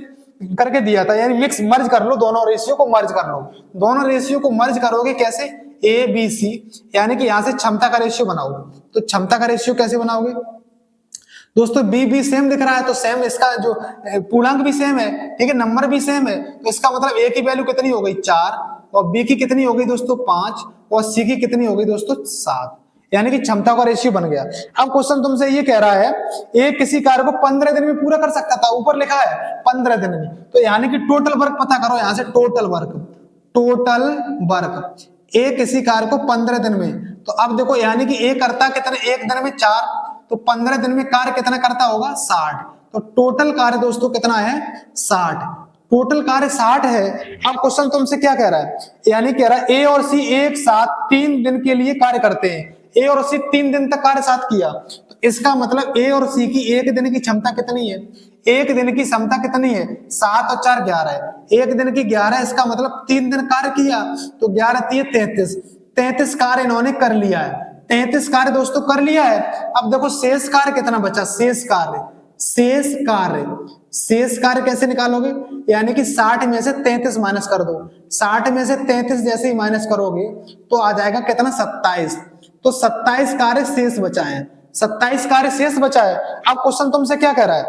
करके दिया था, यानी मिक्स मर्ज कर लो, दोनों रेशियो को मर्ज कर लो। दोनों रेशियो को मर्ज करोगे कैसे, ए बी सी, यानी कि यहां से क्षमता का रेशियो बनाओ। तो क्षमता का रेशियो कैसे बनाओगे दोस्तों, बी बी सेम दिख रहा है तो सेम, इसका जो पूर्णांक भी सेम है, ठीक है, नंबर भी सेम है, तो इसका मतलब ए की वैल्यू कितनी हो गई 4, और बी की कितनी हो गई दोस्तों 5, और सी की कितनी हो गई दोस्तों 7, यानी कि क्षमता का रेशियो बन गया। अब क्वेश्चन तुमसे ये कह रहा है एक किसी कार्य को 15 दिन में पूरा कर सकता था, ऊपर लिखा है 15 दिन में, तो यानी कि टोटल वर्क पता करो, यहां से टोटल वर्क ए किसी कार्य को 15 दिन में, तो अब देखो यानी कि ए करता कितने, एक दिन में 4, तो 15 दिन में कार्य कितना करता होगा 60, तो टोटल कार्य दोस्तों कितना है 60, टोटल कार्य 60 है। अब क्वेश्चन तुमसे क्या कह रहा है, यानी कह रहा है ए और सी एक साथ 3 दिन के लिए कार्य करते हैं, ए और सी 3 दिन तक कार्य साथ किया, तो इसका मतलब ए और सी की एक दिन की क्षमता कितनी है, एक दिन की क्षमता कितनी है 7 और 4 11 है, एक दिन की 11, इसका मतलब 3 दिन कार्य किया, तो 11 3 33, 33 कार्य इन्होंने कर लिया है, 33 कार्य दोस्तों कर लिया है। अब देखो शेष कार्य कितना बचा, शेष कार्य कैसे निकालोगे, यानी कि 60 में से 33 माइनस कर दो, 60 में से 33 जैसे ही माइनस करोगे तो आ जाएगा कितना 27, तो 27 कार्य शेष बचा है, 27 कार्य शेष बचा है। अब क्वेश्चन तुमसे क्या कह रहा है,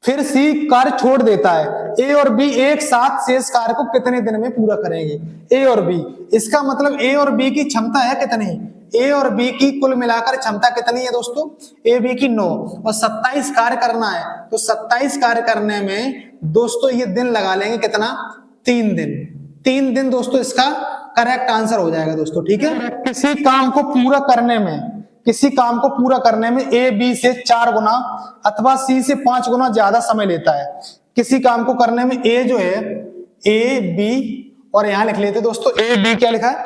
फिर सी कार्य छोड़ देता है, ए और बी एक साथ शेष कार्य को कितने दिन में पूरा करेंगे, ए और बी, इसका मतलब ए और बी की क्षमता है कितनी, ए और बी की कुल मिलाकर क्षमता कितनी है दोस्तों, ए बी की 9, और 27 कार्य करना है, तो 27 कार्य करने में दोस्तों ये दिन लगा लेंगे कितना 3 दिन, 3 दिन दोस्तों इसका करेक्ट आंसर हो जाएगा दोस्तों। ठीक है, किसी काम को पूरा करने में ए बी से 4 गुना अथवा सी से 5 गुना ज्यादा समय लेता है। किसी काम को करने में ए जो है ए बी, और यहां लिख लेते दोस्तों ए बी, क्या लिखा है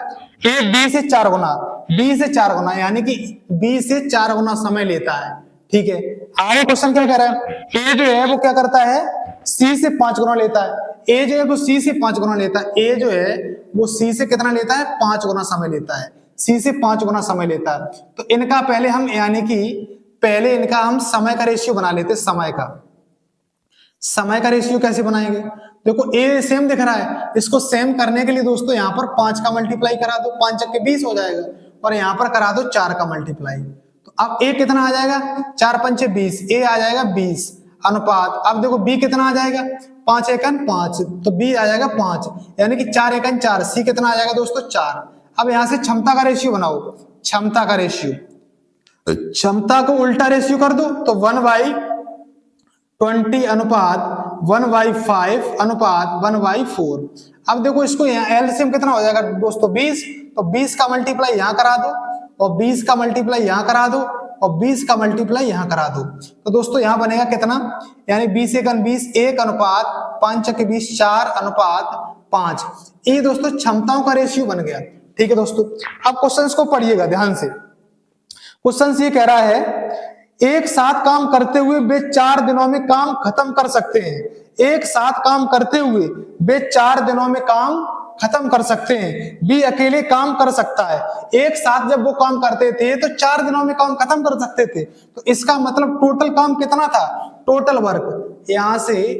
ए बी से 4 गुना, बी से 4 गुना, यानी कि बी से 4 गुना समय लेता है। ठीक है, आगे क्वेश्चन क्या कह रहा है, ए जो है वो क्या करता है सी से 5 गुना लेता है, ए जो है वो सी से 5 गुना लेता है, ए जो है वो सी से कितना लेता है 5 गुना समय लेता है, सी से 5 गुना समय लेता है। तो इनका पहले हम, यानी कि पहले इनका हम समय का रेशियो बना लेते, समय का रेशियो कैसे बनाएंगे, देखो ए सेम दिख रहा है, इसको सेम करने के लिए दोस्तों यहाँ पर 5 का मल्टीप्लाई करा दो, 5 चक्के 20 हो जाएगा, और यहाँ पर करा दो 4 का मल्टीप्लाई, तो अब ए कितना आ जाएगा 4 पंचे 20, ए आ जाएगा 20 अनुपात, अब देखो बी कितना आ जाएगा 5 एकन 5, तो बी आ जाएगा 5, यानी कि 4 एकन 4, सी कितना आ जाएगा दोस्तों 4। अब यहां से क्षमता का रेशियो बनाओ, क्षमता को उल्टा रेशियो कर दो, तो 1/20 अनुपात 1/5 अनुपात 1/4। अब देखो इसको यहाँ एलसीएम कितना हो जाएगा दोस्तों 20, तो 20 का मल्टीप्लाई यहां करा दो, और 20 का मल्टीप्लाई यहां करा दो, और 20 का मल्टीप्लाई यहां करा दो, तो दोस्तों यहां बनेगा कितना, यानी 20 एकन 20, 1 अनुपात 5 चक्के 20, 4 अनुपात 5। ये दोस्तों क्षमताओं का रेशियो बन गया। ठीक है दोस्तों, अब क्वेश्चंस को पढ़िएगा ध्यान से। क्वेश्चन ये कह रहा है एक साथ काम करते हुए वे 4 दिनों में काम खत्म कर सकते हैं, एक साथ काम करते हुए वे 4 दिनों में काम खत्म कर सकते हैं, बी अकेले काम कर सकता है। एक साथ जब वो काम करते थे तो 4 दिनों में काम खत्म कर सकते थे, तो इसका मतलब टोटल काम कितना था, टोटल वर्क, यहां से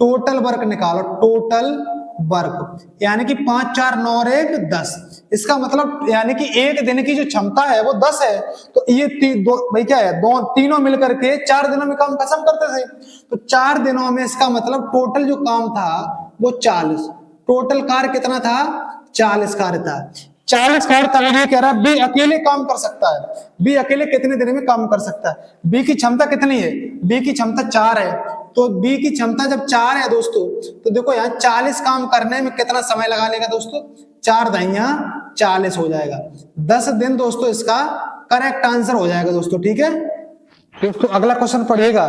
टोटल वर्क निकालो, टोटल वर्क, यानी कि 5 4 9 और 1 10, इसका मतलब यानी कि एक दिन की जो क्षमता है वो 10 है, तो ये भाई क्या है, तीनों मिलकर के 4 दिनों में काम खत्म करते थे, तो 4 दिनों में इसका मतलब टोटल जो काम था वो 40, टोटल कार्य कितना था 40 कार्य था, 40 कार्य था। ये कह रहा है बी अकेले काम कर सकता है, बी अकेले कितने दिन में काम कर सकता है, बी की क्षमता कितनी है, बी की क्षमता 4 है, तो बी की क्षमता जब 4 है दोस्तों, तो देखो यहाँ 40 काम करने में कितना समय लगा लेगा दोस्तों, 4 दहिया 40 हो जाएगा, 10 दिन दोस्तों इसका करेक्ट आंसर हो जाएगा दोस्तों। ठीक है दोस्तों, अगला क्वेश्चन पढ़िएगा,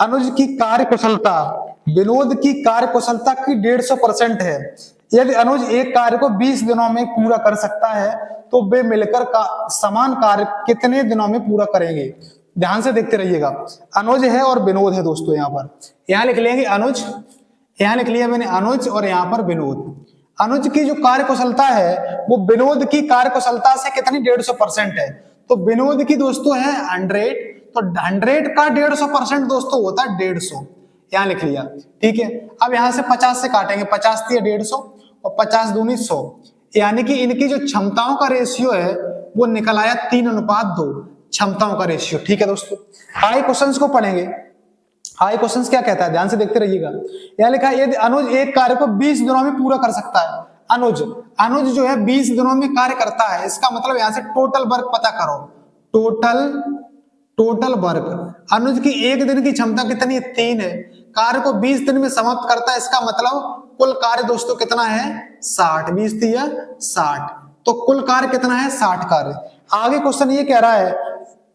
अनुज की कार्य कुशलता विनोद की कार्य कुशलता की 150% है। यदि अनुज एक कार्य को 20 दिनों में पूरा कर सकता है तो वे मिलकर समान कार्य कितने दिनों में पूरा करेंगे। ध्यान से देखते रहिएगा, अनुज है और विनोद है दोस्तों। यहाँ लिख लेंगे अनुज, यहाँ लिख लिया मैंने अनुज और यहाँ पर विनोद। अनुज की जो कार्य कुशलता है वो विनोद की कार्य कुशलता से कितनी 150% है। तो विनोद की दोस्तों है 100, तो 100 का 150% दोस्तों होता है 150, यहाँ लिख लिया। ठीक है, अब यहां से 50 से काटेंगे, 50 थी 150 और 50 दूनी 100, यानी कि इनकी जो क्षमताओं का रेशियो है वो निकल आया 3:2 क्षमताओं का रेशियो। ठीक है दोस्तों, आगे क्वेश्चंस को पढ़ेंगे। आगे क्वेश्चंस क्या कहता है, ध्यान से देखते रहिएगा। यहाँ लिखा है यदि अनुज एक कार्य को 20 दिनों में पूरा कर सकता है। अनुज जो है 20 दिनों में कार्य करता है, इसका मतलब यहां से टोटल वर्क पता करो, टोटल वर्क। अनुज की एक दिन की क्षमता कितनी है, 3 है, कार्य को 20 दिन में समाप्त करता है, इसका मतलब कुल कार्य दोस्तों कितना है 60, 20 थी या 60, तो कुल कार्य कितना है 60 कार्य। आगे क्वेश्चन ये कह रहा है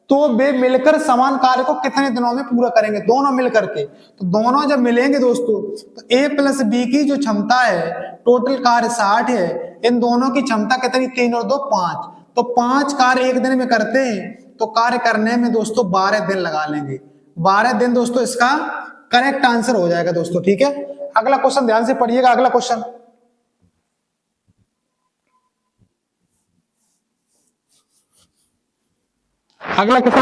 तो वे मिलकर समान कार्य को कितने दिनों में पूरा करेंगे, दोनों मिलकर के। तो दोनों जब मिलेंगे दोस्तों तो ए प्लस बी की जो क्षमता है टोटल कार्य 60 है, इन दोनों की क्षमता कितनी 3 और 2 5, तो 5 कार्य एक दिन में करते हैं, तो कार्य करने में दोस्तों 12 दिन लगा लेंगे, 12 दिन दोस्तों इसका करेक्ट आंसर हो जाएगा दोस्तों। ठीक है, अगला क्वेश्चन ध्यान से पढ़िएगा। अगला क्वेश्चन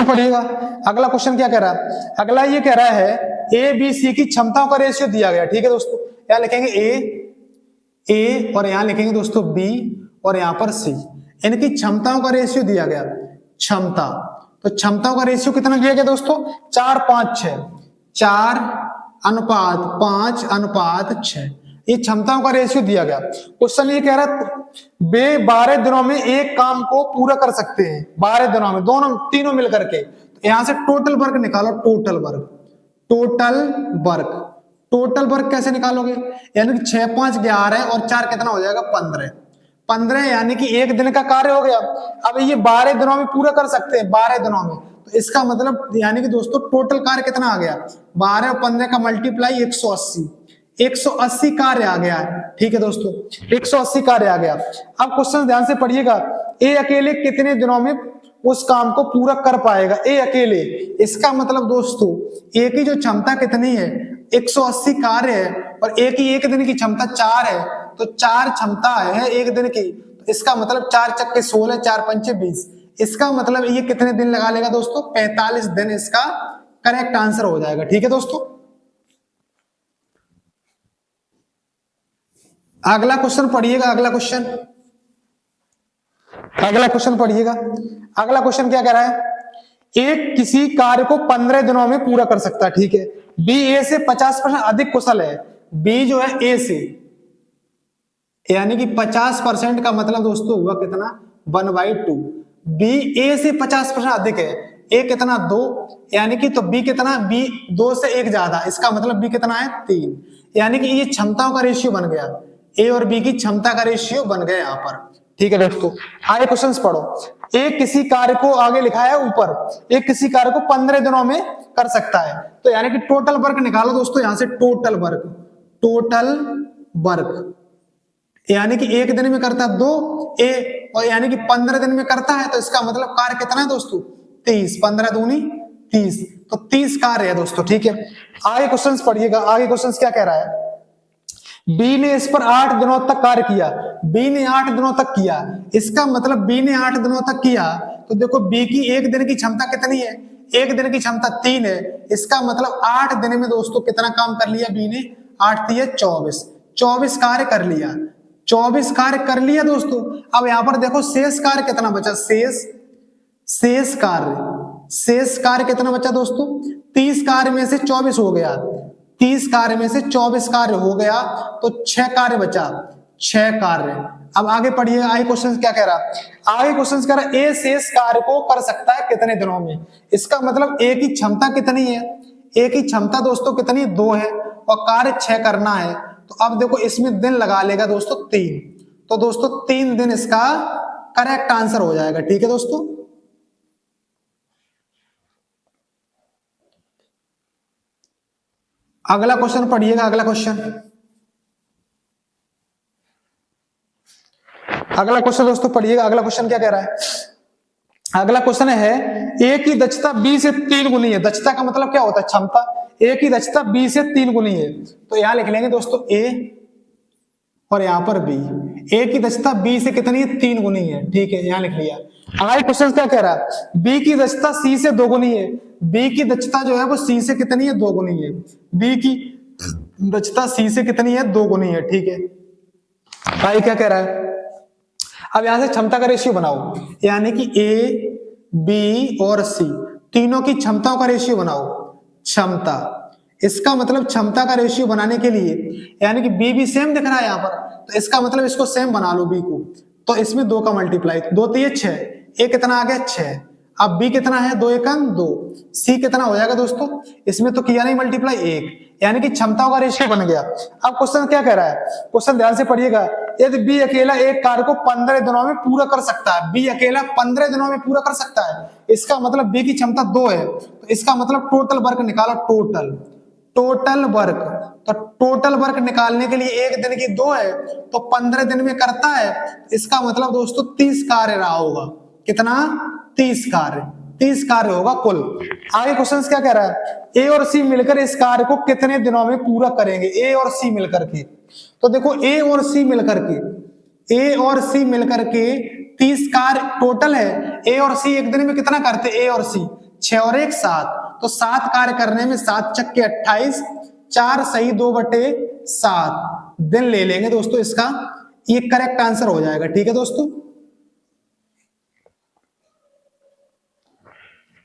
पढ़िएगा। अगला क्वेश्चन क्या कह रहा है, अगला ये कह रहा है ए बी सी की क्षमताओं का रेशियो दिया गया। ठीक है दोस्तों, यहां लिखेंगे ए और यहां लिखेंगे दोस्तों बी और यहां पर सी, इनकी क्षमताओं का रेशियो दिया गया। क्षमता, तो क्षमताओं का रेशियो कितना दिया गया दोस्तों 4:5:6, 4:5:6, ये क्षमताओं का रेशियो दिया गया। क्वेश्चन ये कह रहा वे 12 दिनों में एक काम को पूरा कर सकते हैं, 12 दिनों में दोनों तीनों मिलकर के। तो यहां से टोटल वर्क निकालो, टोटल वर्क कैसे निकालोगे, यानी कि 6 5 11 और 4 कितना हो जाएगा 15, यानी कि एक दिन का कार्य हो गया। अब ये 12 दिनों में पूरा कर सकते हैं, 12 दिनों में, तो इसका मतलब यानी कि दोस्तों टोटल कार्य कितना आ गया 12 और 15 का मल्टीप्लाई 180 कार्य आ गया। ठीक है दोस्तों, 180 कार्य आ गया। अब क्वेश्चन ध्यान से पढ़िएगा, ए अकेले कितने दिनों में उस काम को पूरा कर पाएगा, ए अकेले, इसका मतलब दोस्तों ए की जो क्षमता कितनी है 180 कार्य है और ए की एक दिन की क्षमता 4 है, तो 4 क्षमता है एक दिन की, तो इसका मतलब 4 चक्के 16, 4 पंचे 20, इसका मतलब ये कितने दिन लगा लेगा दोस्तों 45 दिन इसका करेक्ट आंसर हो जाएगा। ठीक है दोस्तों, अगला क्वेश्चन पढ़िएगा। अगला क्वेश्चन पढ़िएगा। अगला क्वेश्चन क्या कह रहा है, एक किसी कार्य को 15 दिनों में पूरा कर सकता है। ठीक है, बी ए से 50% अधिक कुशल है, बी जो है ए से, यानी कि 50% का मतलब दोस्तों हुआ कितना 1/2, बी ए से 50% अधिक है, ए कितना 2, यानी कि तो बी कितना, बी 2 से 1 ज्यादा, इसका मतलब बी कितना है 3, यानी कि ये क्षमताओं का रेशियो बन गया, ए और बी की क्षमता का रेशियो बन गया यहाँ पर। ठीक है दोस्तों, आगे क्वेश्चंस पढ़ो। एक किसी कार्य को आगे लिखा है ऊपर, एक किसी कार्य को 15 दिनों में कर सकता है, तो यानी कि टोटल वर्क निकालो दोस्तों, यहां से टोटल वर्क यानी कि एक दिन में करता है 2 ए, और यानी कि 15 दिन में करता है, तो इसका मतलब कार्य कितना है दोस्तों 30, 15 दूनी 30, तो 30 कार्य है दोस्तों। ठीक है, आगे क्वेश्चंस पढ़िएगा। आगे क्वेश्चंस क्या कह रहा है, बी ने इस पर 8 दिनों तक कार्य किया, बी ने 8 दिनों तक किया, इसका मतलब बी ने 8 दिनों तक किया, तो देखो बी की एक दिन की क्षमता कितनी है, एक दिन की क्षमता 3 है, इसका मतलब 8 दिन में दोस्तों कितना काम कर लिया बी ने, 8 थी 24 कार्य कर लिया, 24 कार्य कर लिया दोस्तों। अब यहां पर देखो शेष कार्य कितना बचा, शेष कार्य कितना बचा दोस्तों, 30 कार्य में से 24 हो गया, 30 कार्य में से 24 कार्य हो गया, तो 6 कार्य बचा, 6 कार्य। अब आगे पढ़िए, आगे क्वेश्चन क्या कह रहा है, आगे क्वेश्चन कह रहा है ए शेष कार्य को कर सकता है कितने दिनों में, इसका मतलब ए की क्षमता कितनी है, ए की क्षमता दोस्तों कितनी 2 है और कार्य 6 करना है, तो अब देखो इसमें दिन लगा लेगा दोस्तों 3, तो दोस्तों 3 दिन इसका करेक्ट आंसर हो जाएगा। ठीक है दोस्तों, अगला क्वेश्चन पढ़िएगा। अगला क्वेश्चन दोस्तों पढ़िएगा। अगला क्वेश्चन क्या कह रहा है? अगला क्वेश्चन है ए की दक्षता बी से 3 गुनी है। दक्षता का मतलब क्या होता है? क्षमता। ए की दक्षता बी से 3 गुनी है, तो यहां लिख लेंगे दोस्तों ए और यहां पर बी। ए की दक्षता बी से कितनी है? 3 गुनी है। ठीक है, यहां लिख लिया। आगे क्वेश्चन क्या कह रहा है? बी की दक्षता सी से 2 गुनी है। बी की दक्षता जो है वो सी से कितनी है? 2 गुनी है। बी की दक्षता सी से कितनी है? 2 गुनी है। ठीक है, भाई क्या कह रहा है? अब यहां से क्षमता का रेशियो बनाओ, यानी कि ए बी और सी तीनों की क्षमताओं का रेशियो बनाओ। क्षमता, इसका मतलब क्षमता का रेशियो बनाने के लिए, यानी कि बी भी सेम दिख रहा है यहां पर, तो इसका मतलब इसको सेम बना लो बी को, तो इसमें 2 का मल्टीप्लाई, 2 3 6, ए कितना आ गया? 6। अब बी कितना है? 2 1 2। सी कितना हो जाएगा दोस्तों? इसमें तो किया नहीं मल्टीप्लाई, 1, यानी कि क्षमताओं का रेशियो बन गया। अब क्वेश्चन क्या कह रहा है? क्वेश्चन ध्यान से पढ़िएगा। यदि बी अकेला एक कार्य को 15 दिनों में पूरा कर सकता है, बी अकेला 15 दिनों में पूरा कर सकता है, इसका मतलब बी की क्षमता 2 है, तो इसका मतलब टोटल वर्क निकालो। टोटल वर्क, तो टोटल वर्क निकालने के लिए एक दिन की 2 है, तो 15 दिन में करता है, इसका मतलब दोस्तों 30 कार्य रहा होगा। कितना? 30 कार्य होगा कुल। आगे क्वेश्चन क्या कह रहा है? ए और सी मिलकर इस कार्य को कितने दिनों में पूरा करेंगे? ए और सी मिलकर के, तो देखो ए और सी मिलकर के 30 कार्य टोटल है। ए और सी एक दिन में कितना करते? ए और सी 6 और 1 7, तो 7 कार्य करने में 7 चक्के 28, 4 सही 2/7 दिन ले लेंगे दोस्तों, इसका ये करेक्ट आंसर हो जाएगा। ठीक है दोस्तों,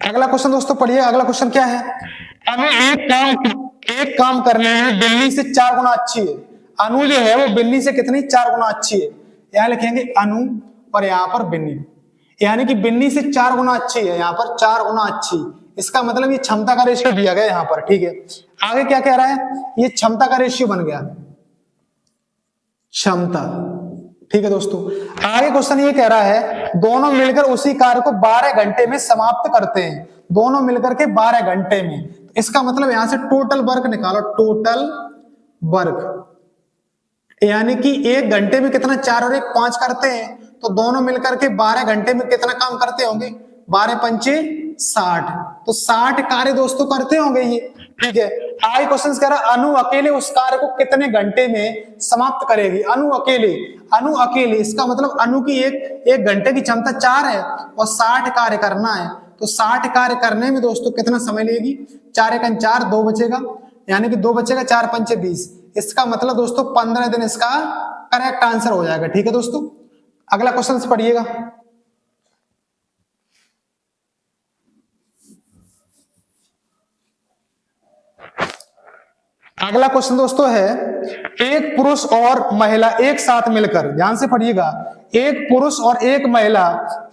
अगला क्वेश्चन दोस्तों पढ़िए। अगला क्वेश्चन क्या है? अनु एक काम करने में बिल्ली से 4 गुना अच्छी है। अनु जो है वो बिल्ली से कितनी? 4 गुना अच्छी है। यहां लिखेंगे अनु और यहां पर बिल्ली, यानी कि बिल्ली से 4 गुना अच्छी है, यहां पर 4 गुना अच्छी, इसका मतलब ये क्षमता का रेशियो दिया गया यहां पर। ठीक है, आगे क्या कह रहा है? ये क्षमता का रेशियो बन गया, क्षमता। ठीक है दोस्तों, आगे क्वेश्चन ये कह रहा है दोनों मिलकर उसी कार्य को 12 घंटे में समाप्त करते हैं। दोनों मिलकर के 12 घंटे में, इसका मतलब यहां से टोटल वर्क निकालो। टोटल वर्क, यानी कि 1 घंटे में कितना? 4 और 1 5 करते हैं, तो दोनों मिलकर के 12 घंटे में कितना काम करते होंगे? 12 पंचे 60, तो 60 कार्य दोस्तों करते होंगे ये। ठीक है, आगे क्वेश्चन कह रहा अनु अकेले उस कार्य को कितने घंटे में समाप्त करेगी? अनु अकेले, इसका मतलब अनु की एक घंटे की क्षमता 4 है और 60 कार्य करना है, तो 60 कार्य करने में दोस्तों कितना समय लेगी? 4 1 4, 2 बचेगा, यानी कि 2 बचेगा, 4 पंचे 20, इसका मतलब दोस्तों 15 दिन इसका करेक्ट आंसर हो जाएगा। ठीक है दोस्तों, अगला क्वेश्चन पढ़िएगा। अगला क्वेश्चन दोस्तों है एक पुरुष और महिला एक साथ मिलकर, ध्यान से पढ़िएगा, एक पुरुष और एक महिला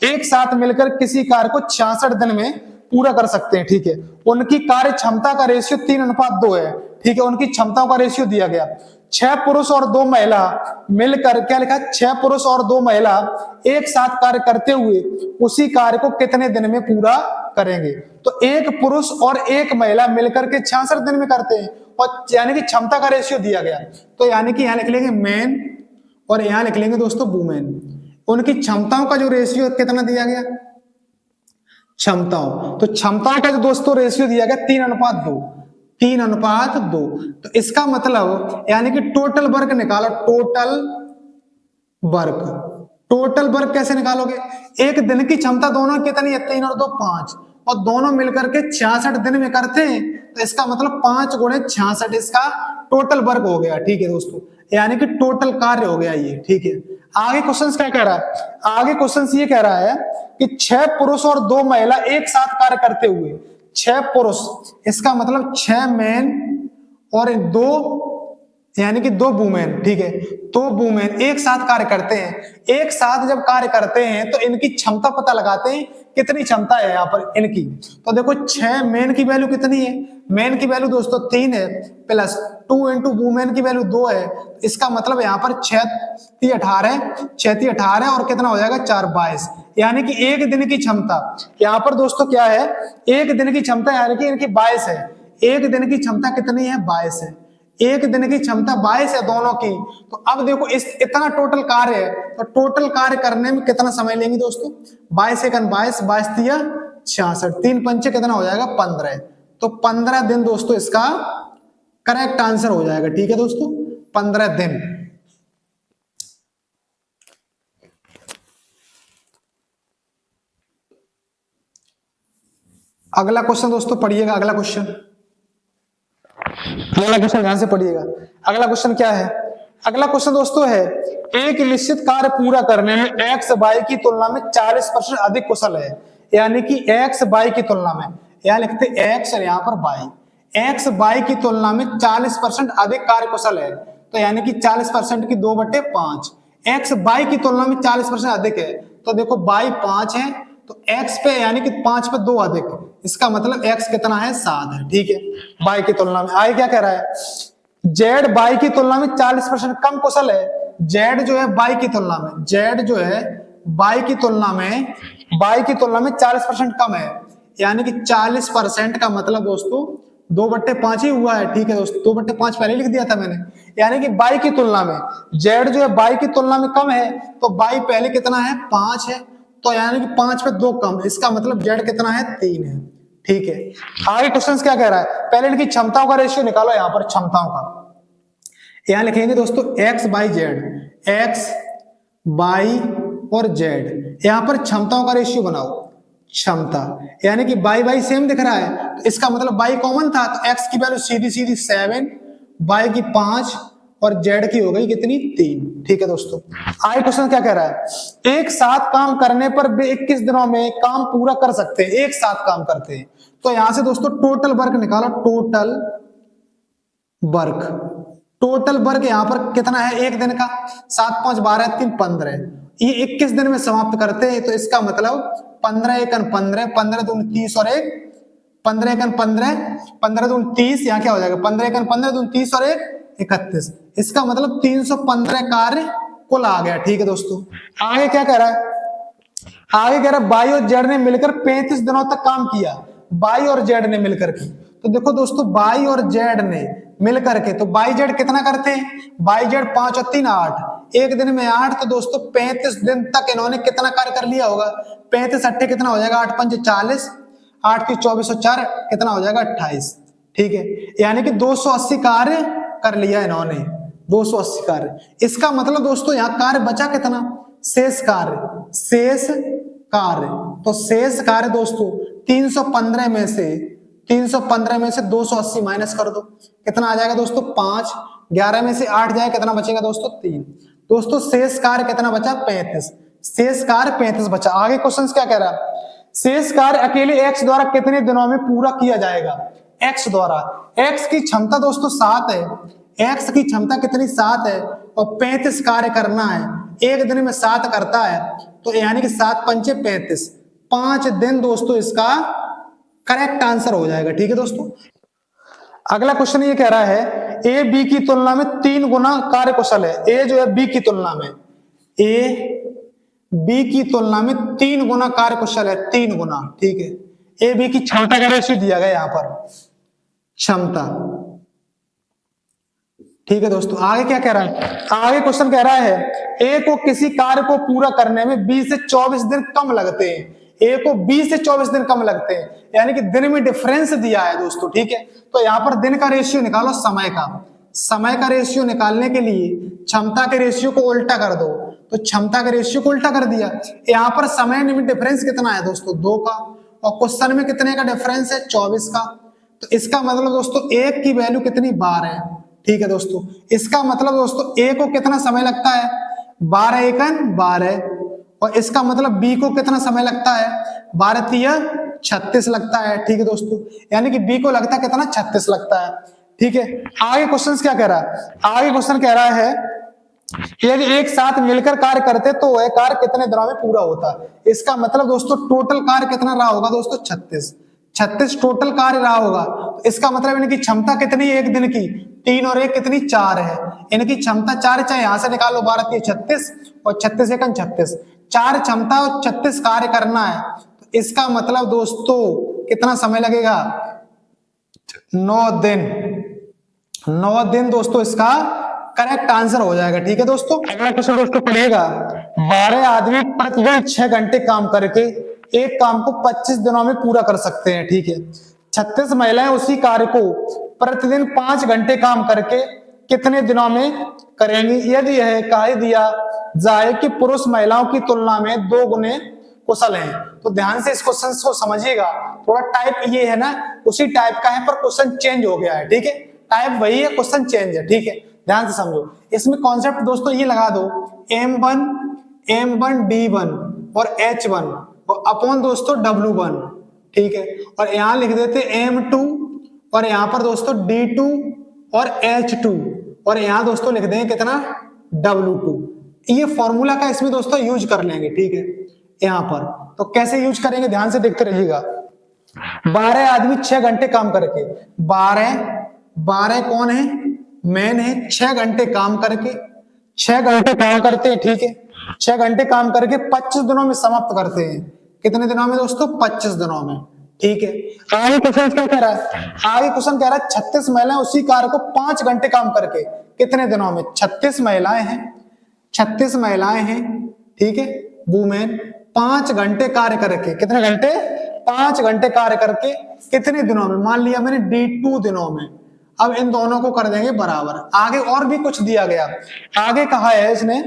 एक साथ मिलकर किसी कार्य को 66 दिन में पूरा कर सकते हैं। ठीक है, उनकी कार्य क्षमता का रेशियो 3:2 है। ठीक है, उनकी क्षमताओं का रेशियो दिया गया। 6 पुरुष और 2 महिला मिलकर, क्या लिखा? 6 पुरुष और 2 महिला एक साथ कार्य करते हुए उसी कार्य को कितने दिन में पूरा करेंगे? तो एक पुरुष और एक महिला मिलकर के 66 दिन में करते हैं, और यानी कि क्षमता का रेशियो दिया गया, तो यानी कि यहां लिख लेंगे मैन और यहां लिख लेंगे दोस्तों वुमेन। उनकी क्षमताओं का जो रेशियो कितना दिया गया? क्षमताओं, तो क्षमताओं का जो दोस्तों रेशियो दिया गया 3:2, 3:2, तो इसका मतलब यानी कि टोटल वर्क निकालो। टोटल वर्क कैसे निकालोगे? एक दिन की क्षमता दोनों कितनी है? 3 और 2 5, और दोनों मिलकर के 66 दिन में करते हैं, तो इसका मतलब 5 × 66 इसका टोटल वर्क हो गया। ठीक है दोस्तों, यानी कि टोटल कार्य हो गया ये। ठीक है, आगे क्वेश्चन क्या कह रहा है? आगे क्वेश्चन ये कह रहा है कि 6 पुरुष और 2 महिला एक साथ कार्य करते हुए, 6 पुरुष, इसका मतलब 6 मैन और 2 यानी कि 2 वुमेन। ठीक है, 2 वुमेन एक साथ कार्य करते हैं। एक साथ जब कार्य करते हैं तो इनकी क्षमता पता लगाते हैं कितनी क्षमता है यहाँ पर इनकी। तो देखो 6 मेन की वैल्यू कितनी है, मेन की वैल्यू दोस्तों 3 है, प्लस 2 इंटू वुमेन की वैल्यू 2 है। इसका मतलब यहाँ पर 6 × 18, 6 × 18 और कितना हो जाएगा 4 × 22, यानी कि एक दिन की क्षमता यहाँ पर दोस्तों क्या है, एक दिन की क्षमता यानी कि इनकी 22 है। एक दिन की क्षमता कितनी है, 22 है। एक दिन की क्षमता 22 है दोनों की। तो अब देखो इस इतना टोटल कार्य है, तो टोटल कार्य करने में कितना समय लेंगे दोस्तों, 22 × 22, 22 × 66, 3 × 5 कितना हो जाएगा 15। तो 15 दिन दोस्तों इसका करेक्ट आंसर हो जाएगा। ठीक है दोस्तों, 15 दिन। अगला क्वेश्चन दोस्तों पढ़िएगा, अगला क्वेश्चन ध्यान से पढ़िएगा। अगला क्वेश्चन क्या है, अगला क्वेश्चन दोस्तों है एक निश्चित कार्य पूरा करने में x y की तुलना में 40% अधिक कुशल है, यानी कि x y की तुलना में, यहाँ लिखते x और यहाँ पर y, x y की तुलना में 40% अधिक कार्य कुशल है। तो यानी कि 40% की 2/5, x y की तुलना में 40% अधिक है। तो देखो y 5 है, तो x पे यानी कि 5 पे 2 अधिक, इसका मतलब x कितना है 7 है। ठीक है, y की तुलना में। आगे क्या कह रहा है, z y की तुलना में 40% कम कुशल है। z जो है y की तुलना में, z जो है y की तुलना में, y की तुलना में 40% कम है, यानी कि 40% का मतलब दोस्तों 2/5 ही हुआ है। ठीक है दोस्तों, 2/5 पहले लिख दिया था मैंने, यानी कि y की तुलना में z जो है y की तुलना में कम है, तो y पहले कितना है 5 है, तो यानी कि 5 पे 2 कम, इसका मतलब z कितना है 3 है। ठीक है, आगे क्वेश्चन क्या कह रहा है, पहले इनकी क्षमताओं का रेशियो निकालो। यहाँ पर क्षमताओं का यहां लिखेंगे दोस्तों x by z, x y और z, यहां पर क्षमताओं का रेशियो बनाओ। क्षमता यानी कि y सेम दिख रहा है, तो इसका मतलब y कॉमन था, तो x की वैल्यू सीधी सीधी 7, y की 5 और z की हो गई कितनी 3। ठीक है दोस्तों, आगे क्वेश्चन क्या कह रहा है, एक साथ काम करने पर वे 21 दिनों में काम पूरा कर सकते हैं, एक साथ काम करते हैं। तो यहां से दोस्तों टोटल वर्क निकालो, टोटल वर्क, टोटल वर्क यहां पर कितना है एक दिन का, 7 5 12 3 15, ये 21 दिन में समाप्त करते हैं। तो इसका मतलब 15 × 15, 15 दूनी 30 और 1 15 × 15, 15 दूनी 30, यहाँ क्या हो जाएगा 15 × 15 दूनी 30 और 1 31, इसका मतलब 315 कार्य कुल आ गया। ठीक है दोस्तों, आगे क्या कह रहा है, आगे कह रहा है बाई और जेड ने मिलकर 35 दिनों तक काम किया। बाई और जेड ने मिलकर के, तो देखो दोस्तों बाई और जेड ने मिलकर के, तो बाई जेड कितना करते हैं, बाई जेड 5 और 3 8, एक दिन में 8, तो दोस्तों 35 दिन तक इन्होंने कितना कार्य कर लिया होगा, 35 8 कितना हो जाएगा 8 5 40, 8 की 24 और 4 कितना हो जाएगा 28। ठीक है, यानी कि 280 कार्य कर लिया इन्होंने, 280 कार्य। इसका मतलब दोस्तों यहाँ कार्य बचा कितना, शेष कार्य, शेष कार्य, तो शेष कार्य दोस्तों 315 में से 280 माइनस कर दो, कितना आ जाएगा दोस्तों 5, 11 में से 8 जाए कितना बचेगा दोस्तों 3। दोस्तों शेष कार्य कितना बचा 35, शेष कार्य 35 बचा। आगे क्वेश्चन क्या कह रहा है, शेष कार्य अकेले x द्वारा कितने दिनों में पूरा किया जाएगा, x द्वारा, x की क्षमता दोस्तों 7 है, x की क्षमता कितनी 7 है, और 35 कार्य करना है, एक दिन में 7 करता है, तो यानी कि 7 पंचे 35, 5 दिन दोस्तों इसका करेक्ट आंसर हो जाएगा। ठीक है दोस्तों, अगला क्वेश्चन ये कह रहा है ए बी की तुलना में 3 गुना कार्य कुशल है। ए जो है बी की तुलना में, ए बी की तुलना में 3 गुना कार्य कुशल है, 3 गुना। ठीक है, ए बी की क्षमता का रेशियो दिया गया यहां पर, क्षमता। ठीक है दोस्तों, आगे क्या कह रहा है, आगे क्वेश्चन कह रहा है ए को किसी कार्य को पूरा करने में 20 से 24 दिन कम लगते हैं, ए को 20 से 24 दिन कम लगते हैं, यानी कि दिन में डिफरेंस दिया है दोस्तों। ठीक है, तो यहाँ पर दिन का रेशियो निकालो समय का, समय का रेशियो निकालने के लिए क्षमता के रेशियो को उल्टा कर दो, तो क्षमता के रेशियो को उल्टा कर दिया। यहाँ पर समय में डिफरेंस कितना है दोस्तों 2 का, और क्वेश्चन में कितने का डिफरेंस है 24 का, तो इसका मतलब दोस्तों एक की वैल्यू कितनी 12 है। ठीक है दोस्तों, इसका मतलब दोस्तों ए को कितना समय लगता है 12 एकन 12, और इसका मतलब बी को कितना समय लगता है 12 तिया 36 लगता है। ठीक है दोस्तों, यानी कि बी को लगता है कितना 36 लगता है। ठीक है, आगे क्वेश्चन क्या कह रहा है, आगे क्वेश्चन कह रहा है यदि एक साथ मिलकर कार्य करते तो वह कार्य कितने दिनों में पूरा होता। इसका मतलब दोस्तों टोटल कार्य कितना रहा होगा दोस्तों 36 टोटल कार्य रहा होगा। तो इसका मतलब इनकी क्षमता कितनी है एक दिन की 3 और 1 कितनी 4 है। इनकी क्षमता 4, चाहे यहां से निकालो 12 36 और 36 एकन 36, 4 क्षमता और 36 कार्य करना है। तो इसका मतलब दोस्तों कितना समय लगेगा 9 दिन। 9 दिन दोस्तों इसका करेक्ट आंसर हो जाएगा। ठीक है दोस्तों, अगला क्वेश्चन दोस्तों पढ़िएगा। 12 आदमी प्रतिदिन 6 घंटे काम करके एक काम को 25 दिनों में पूरा कर सकते हैं। ठीक है, 36 महिलाएं उसी कार्य को प्रतिदिन 5 घंटे काम करके कितने दिनों में करेंगी यदि यह कह दिया जाए कि पुरुष महिलाओं की तुलना में 2 गुने कुशल हैं। तो ध्यान से इस क्वेश्चन को समझिएगा, थोड़ा टाइप ये है ना उसी टाइप का है पर क्वेश्चन चेंज हो गया है। ठीक है, टाइप वही है, क्वेश्चन चेंज है। ठीक है, ध्यान से समझो। इसमें कॉन्सेप्ट दोस्तों ये लगा दो M1 D1 और H1 और अपॉन दोस्तों W1। ठीक है, और यहां लिख देते M2 और यहां पर दोस्तों D2 और H2 और यहां दोस्तों लिख देंगे कितना W2। ये फॉर्मूला का इसमें दोस्तों यूज कर लेंगे। ठीक है, यहां पर तो कैसे यूज करेंगे ध्यान से देखते रहिएगा। 12 आदमी 6 घंटे काम करके 12 कौन है मैन है, 6 घंटे काम करके 6 घंटे काम करते हैं। ठीक है, 6 घंटे काम करके 25 दिनों में समाप्त करते हैं। कितने दिनों में दोस्तों 25 दिनों में। ठीक है, आगे क्वेश्चन क्या कह रहा है, आगे क्वेश्चन कह रहा है 36 महिलाएं उसी कार्य को 5 घंटे काम करके कितने दिनों में। 36 महिलाएं हैं, 36 महिलाएं हैं। ठीक है, वुमेन 5 घंटे कार्य करके कितने घंटे 5 घंटे कार्य करके कितने दिनों में, मान लिया मैंने D2 दिनों में। अब इन दोनों को कर देंगे बराबर। आगे और भी कुछ दिया गया, आगे कहा है इसने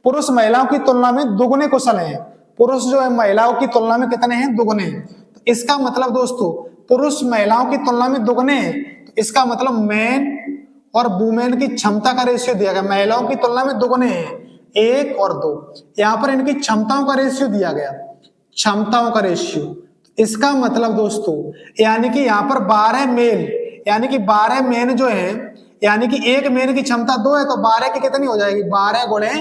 पुरुष महिलाओं की तुलना में दुगुने कुशल हैं। पुरुष जो है महिलाओं की तुलना में कितने हैं दुगुने। तो इसका मतलब दोस्तों पुरुष महिलाओं की तुलना में दुगुने हैं। तो इसका मतलब मैन और वुमेन की क्षमता का रेशियो दिया गया, महिलाओं की तुलना में दुगुने हैं 1 और 2। यहां पर इनकी क्षमताओं का रेशियो दिया गया, क्षमताओं का रेशियो। इसका मतलब दोस्तों यानी कि यहां पर 12 मेल यानी कि 12 मेन जो है यानी कि एक मेन की क्षमता 2 है तो 12 की कितनी हो जाएगी 12 गुणे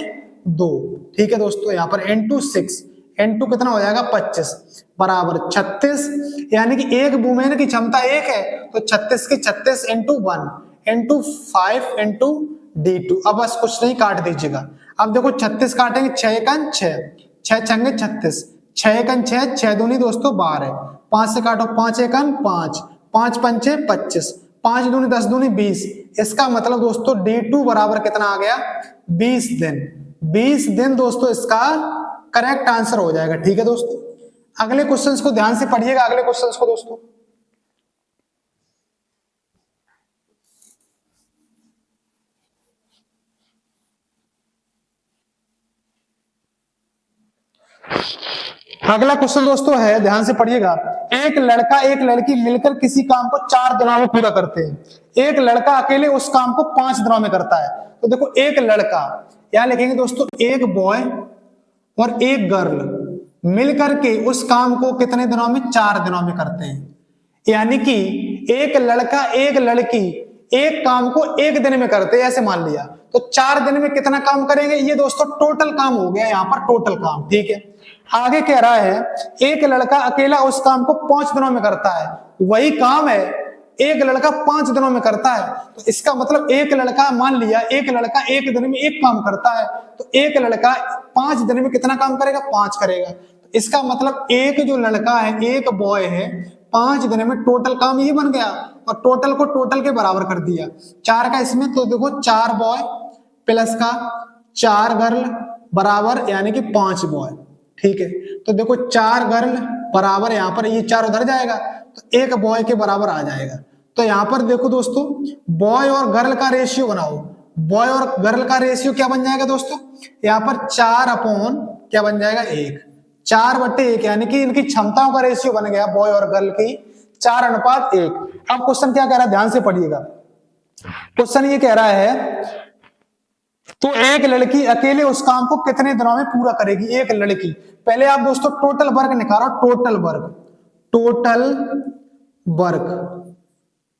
2। ठीक है दोस्तों, यहाँ पर N2 6 N2 कितना हो जाएगा 25 बराबर 36। यानी कि एक वुमेन की क्षमता 1 है तो 36 की 36 N2 1 N2 5 N2 D2। अब बस कुछ नहीं काट दीजिएगा। अब देखो 36 काटेंगे 6 एकन 6 6 छंगे 36 6 एकन 6 6 दूनी दोस्तों 12 5 से काटो 5 एकन 5 5 पंचे 25 5 दूनी 10 दूनी 20। इसका मतलब दोस्तों D2 बराबर कितना आ गया 20 दिन। 20 दिन दोस्तों इसका करेक्ट आंसर हो जाएगा। ठीक है दोस्तों, अगले क्वेश्चंस को ध्यान से पढ़िएगा। अगले क्वेश्चंस को दोस्तों अगला क्वेश्चन दोस्तों है, ध्यान से पढ़िएगा। एक लड़का एक लड़की मिलकर किसी काम को 4 दिनों में पूरा करते हैं। एक लड़का अकेले उस काम को 5 दिनों में करता है। तो देखो एक लड़का, यहां लिखेंगे दोस्तों एक बॉय और एक गर्ल मिलकर के उस काम को कितने दिनों में 4 दिनों में करते हैं। यानी कि एक लड़का एक लड़की एक काम को 1 दिन में करते हैं ऐसे मान लिया, तो 4 दिन में कितना काम करेंगे। ये दोस्तों टोटल काम हो गया, यहाँ पर टोटल काम। ठीक है, आगे कह रहा है एक लड़का अकेला उस काम को 5 दिनों में करता है। वही काम है एक लड़का 5 दिनों में करता है, तो इसका मतलब एक लड़का, मान लिया एक लड़का 1 दिन में 1 काम करता है तो एक लड़का 5 दिन में कितना काम करेगा 5 करेगा। तो इसका मतलब एक जो लड़का है एक बॉय है 5 दिन में टोटल काम ये बन गया और टोटल को टोटल के बराबर कर दिया 4 का इसमें। तो देखो 4 बॉय प्लस का 4 गर्ल बराबर यानी कि 5 बॉय। ठीक है, तो देखो 4 गर्ल बराबर यहाँ पर ये 4 उधर जाएगा तो 1 बॉय के बराबर आ जाएगा। तो यहाँ पर देखो दोस्तों बॉय और गर्ल का रेशियो बनाओ। बॉय और गर्ल का रेशियो क्या बन जाएगा दोस्तों, यहाँ पर 4 अपॉन क्या बन जाएगा 1 4/1 यानी कि इनकी क्षमताओं का रेशियो बन गया बॉय और गर्ल की 4:1। अब क्वेश्चन क्या कह रहा है ध्यान से पढ़िएगा। क्वेश्चन ये कह रहा है तो एक लड़की अकेले उस काम को कितने दिनों में पूरा करेगी। एक लड़की, पहले आप दोस्तों टोटल वर्क निकालो।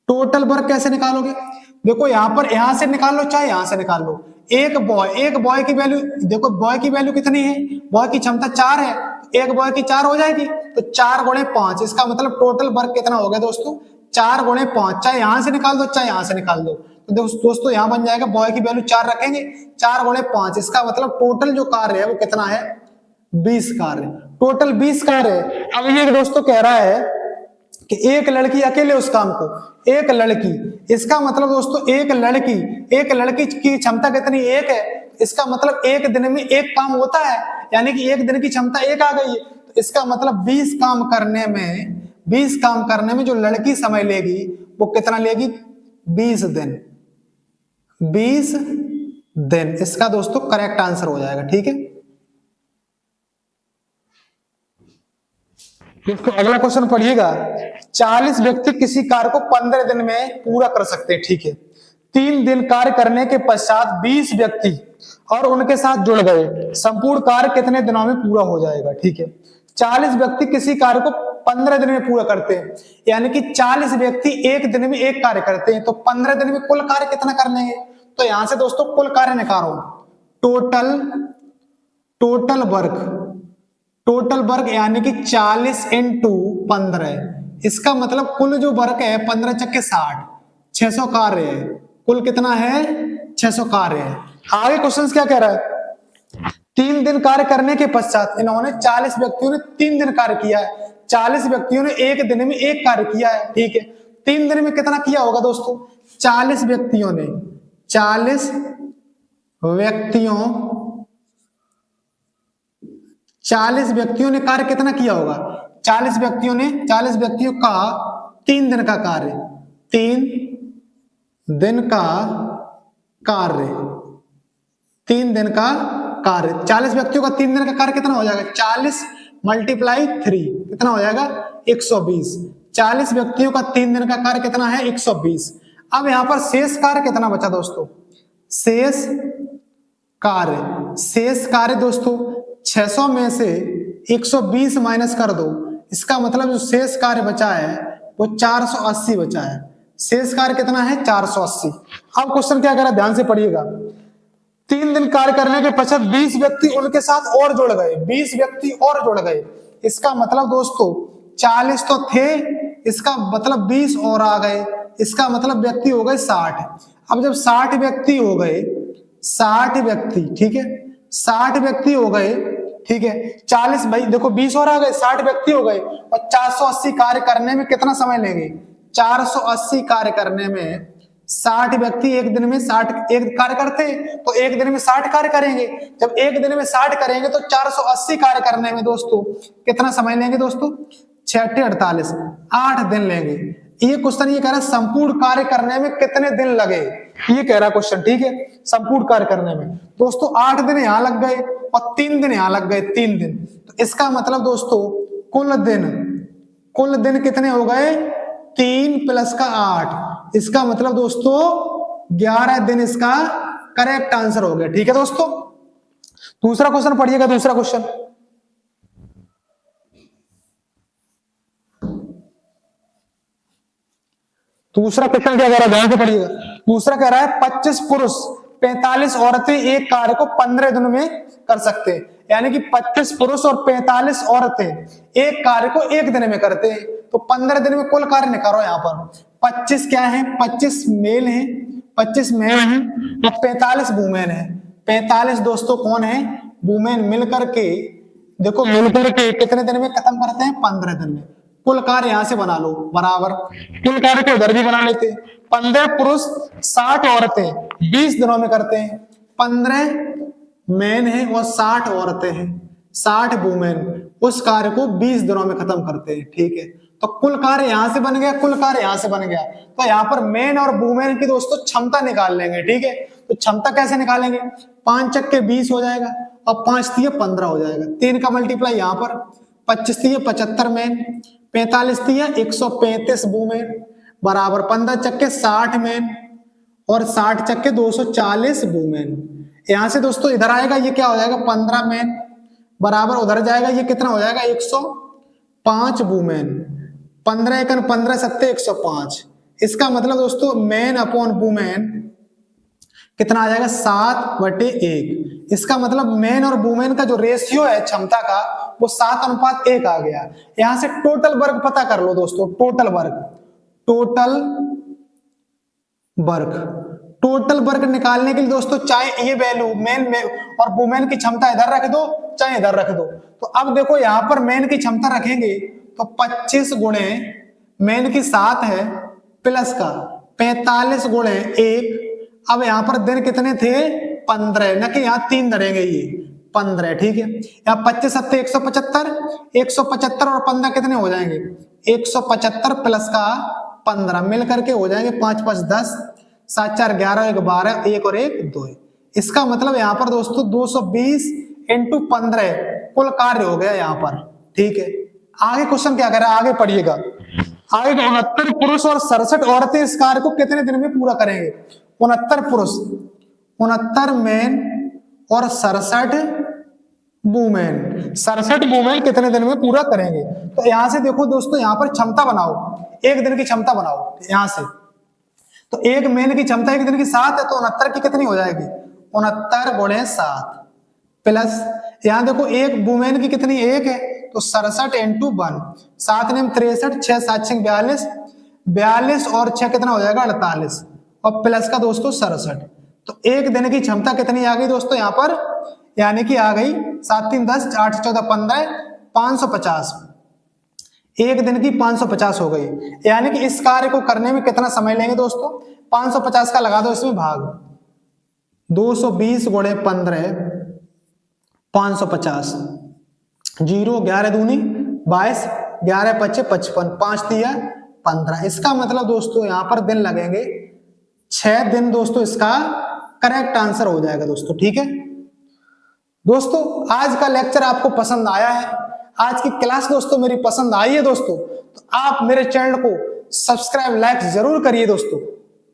टोटल वर्क कैसे निकालोगे, देखो यहां पर यहां से निकाल लो चाहे यहां से निकाल लो। एक बॉय की वैल्यू देखो, बॉय की वैल्यू कितनी है, बॉय की क्षमता 4 है, एक बॉय की 4 हो जाएगी, तो 4 गुणे 5, इसका मतलब टोटल वर्क कितना हो गया दोस्तों, 4 गुणे 5, चाहे यहां से निकाल दो चाहे यहां से निकाल दो, तो दोस्तों यहां बन जाएगा, बॉय की वैल्यू 4 रखेंगे, 4 गुणे 5, इसका मतलब टोटल जो कार्य है वो कितना है, 20 कार्य, टोटल 20 कार्य है। अब ये दोस्तों कह रहा है कि एक लड़की अकेले उस काम को, एक लड़की, इसका मतलब दोस्तों एक लड़की की क्षमता कितनी, एक है, इसका मतलब एक दिन में एक काम होता है, यानी कि एक दिन की क्षमता एक आ गई है, तो इसका मतलब 20 काम करने में जो लड़की समय लेगी वो कितना लेगी, 20 दिन, 20 दिन, इसका दोस्तों करेक्ट आंसर हो जाएगा। ठीक है, इसको अगला क्वेश्चन पढ़िएगा, 40 व्यक्ति किसी कार्य को 15 दिन में पूरा कर सकते हैं। ठीक है, 3 दिन कार्य करने के पश्चात 20 व्यक्ति और उनके साथ जुड़ गए, संपूर्ण कार्य कितने दिनों में पूरा हो जाएगा। ठीक है, 40 व्यक्ति किसी कार्य को 15 दिन में पूरा करते हैं, यानी कि 40 व्यक्ति एक दिन में एक कार्य करते हैं, तो 15 दिन में कुल कार्य कितना कर लेंगे, तो यहां से दोस्तों कुल कार्य निकालो, टोटल वर्क यानी कि 40 इंटू 15, इसका मतलब कुल जो वर्क है 15 चक्के 60, 600 कार्य है, कुल कितना है, 600 कार्य है। आगे क्वेश्चन क्या कह रहा है, 3 दिन कार्य करने के पश्चात इन्होंने 40 व्यक्तियों ने 3 दिन कार्य किया है, 40 व्यक्तियों ने एक दिन में एक कार्य किया है। ठीक है, 3 दिन में कितना किया होगा दोस्तों, 40 व्यक्तियों ने कार्य कितना किया होगा, 40 व्यक्तियों का 3 दिन का कार्य, 3 दिन का कार्य, 40 व्यक्तियों का 3 दिन का कार्य कितना हो जाएगा, 40 मल्टीप्लाई 3 कितना हो जाएगा, 120, 40 व्यक्तियों का 3 दिन का कार्य कितना है, 120। अब यहां पर शेष कार्य कितना बचा दोस्तों, शेष कार्य दोस्तों 600 में से 120 माइनस कर दो, इसका मतलब जो शेष कार्य बचा है वो 480 बचा है, शेष कार्य कितना है, 480। अब क्वेश्चन क्या कह रहा है, ध्यान से पढ़िएगा, 3 दिन कार्य करने के पश्चात 20 व्यक्ति उनके साथ और जुड़ गए, 20 व्यक्ति और जुड़ गए, इसका मतलब दोस्तों 40 तो थे, इसका मतलब 20 और आ गए, इसका मतलब व्यक्ति हो गए 60। अब जब 60 व्यक्ति हो गए, 60 व्यक्ति, ठीक है, 60 व्यक्ति हो गए, ठीक है, 40 भाई देखो 20 और आ गए, 60 व्यक्ति हो गए, और 480 कार्य करने में कितना समय लेंगे, 480 कार्य करने में 60 व्यक्ति एक दिन में 60 एक कार्य करते हैं, तो एक दिन में 60 कार्य करेंगे, जब एक दिन में 60 करेंगे तो 480 कार्य करने में दोस्तों कितना समय लेंगे दोस्तों, 6 48 8 दिन लेंगे। ये क्वेश्चन ये कह रहा है संपूर्ण कार्य करने में कितने दिन लगे, ये कह रहा क्वेश्चन। ठीक है, संपूर्ण कार्य करने में दोस्तों 8 दिन यहां लग गए और 3 दिन यहां लग गए, 3 दिन, तो इसका मतलब दोस्तों कुल दिन कितने हो गए, 3 + 8, इसका मतलब दोस्तों 11 दिन इसका करेक्ट आंसर हो गया। ठीक है दोस्तों, दूसरा क्वेश्चन पढ़िएगा, दूसरा क्वेश्चन क्या कह रहा है, ध्यान से पढ़िएगा। दूसरा कह रहा है 25 पुरुष 45 औरतें एक कार्य को 15 दिनों में कर सकते हैं, यानी कि 25 पुरुष और 45 औरतें एक कार्य को एक दिन में करते हैं, तो 15 दिन में कुल कार्य निकालो। यहाँ पर 25 क्या है, 25 मेल है, 25 मेल है और 45 वुमेन है। 45 दोस्तों कौन है, वुमेन, मिलकर के देखो, मिलकर के कितने दिन में खत्म करते हैं, 15 दिन में। कुल कार्य यहां से बना लो बराबर, कुल कार्य को उधर भी बना लेते हैं, 15 पुरुष 60 औरतें 20 दिनों में करते हैं, 15 मैन है और 60 औरतें हैं, 60 वुमेन उस कार्य को 20 दिनों में खत्म करते हैं। ठीक है, तो कुल कार्य यहां से बन गया, कुल कार्य यहां से बन गया, तो यहाँ पर मैन और वुमेन की दोस्तों क्षमता निकाल लेंगे। ठीक है, तो क्षमता कैसे निकालेंगे, 5 चक्के 20 हो जाएगा और 5 तिये 15 हो जाएगा, 3 का मल्टीप्लाई यहाँ पर, 25 तिये 75 मैन, 45 तिये 135 वुमेन बराबर 15 चक्के 60 मैन और 60 चक्के 240 वुमेन। यहां से दोस्तों इधर आएगा, ये क्या हो जाएगा, 15 मैन बराबर उधर जाएगा, ये कितना हो जाएगा, 105 वुमेन, 15 एकन 15 सत्ते 105। इसका मतलब दोस्तों मैन अपॉन वुमेन कितना आ जाएगा 7/1। इसका मतलब मेन और वुमेन का जो रेशियो है क्षमता का वो 7:1 आ गया। यहां से टोटल वर्क पता कर लो दोस्तों, total work, total work, total work निकालने के लिए दोस्तों चाहे ये वैल्यू मेन में और वुमेन की क्षमता इधर रख दो चाहे इधर रख दो। तो अब देखो यहां पर मेन की क्षमता रखेंगे तो 25 गुणे मेन की 7 है प्लस का 45 गुणे 1। अब यहां पर दिन कितने थे 15, न कि यहां 3 धरेंगे ये 15, ठीक है। यहाँ 25 7 175, 175 और 15 कितने हो जाएंगे 175 प्लस का 15 मिल करके हो जाएंगे 5 5 10, 7 4 11, 1 12, 1 और 1 2। इसका मतलब यहाँ पर दोस्तों 220 × 15 कुल कार्य हो गया यहाँ पर, ठीक है। आगे क्वेश्चन क्या कह रहा है, आगे पढ़िएगा। आगे 69 पुरुष और 67 औरतें इस कार्य को कितने दिन में पूरा करेंगे। 69 पुरुष, 69 मेन और 67 वुमेन, 67 वुमेन कितने दिन में पूरा करेंगे। तो यहां से देखो दोस्तों, यहां पर क्षमता बनाओ, एक दिन की क्षमता बनाओ यहां से। तो एक मेन की क्षमता एक दिन की 7 है, तो 69 की कितनी हो जाएगी 69 गुणे 7 प्लस यहां देखो एक वुमेन की कितनी 1 है, तो 67 × 1, 7 ने 63, 6 7 6 42, 42 और 6 कितना हो जाएगा 48 और प्लस का दोस्तों 67। तो एक दिन की क्षमता कितनी आ गई दोस्तों यहाँ पर, यानी कि आ गई 7 3 10, 8 14 15, 550। एक दिन की 550 हो गई, यानी कि इस कार्य को करने में कितना समय लेंगे दोस्तों 550 का लगा दो इसमें भाग, 220 गुणे 15 550, 0 11 दूनी 22, 11 25 55, 5 दिया 15। इसका मतलब दोस्तों यहां पर दिन लगेंगे 6 दिन दोस्तों, इसका करेक्ट आंसर हो जाएगा दोस्तों, ठीक है। दोस्तों आज का लेक्चर आपको पसंद आया है, आज की क्लास दोस्तों मेरी पसंद आई है दोस्तों, तो आप मेरे चैनल को सब्सक्राइब लाइक जरूर करिए दोस्तों।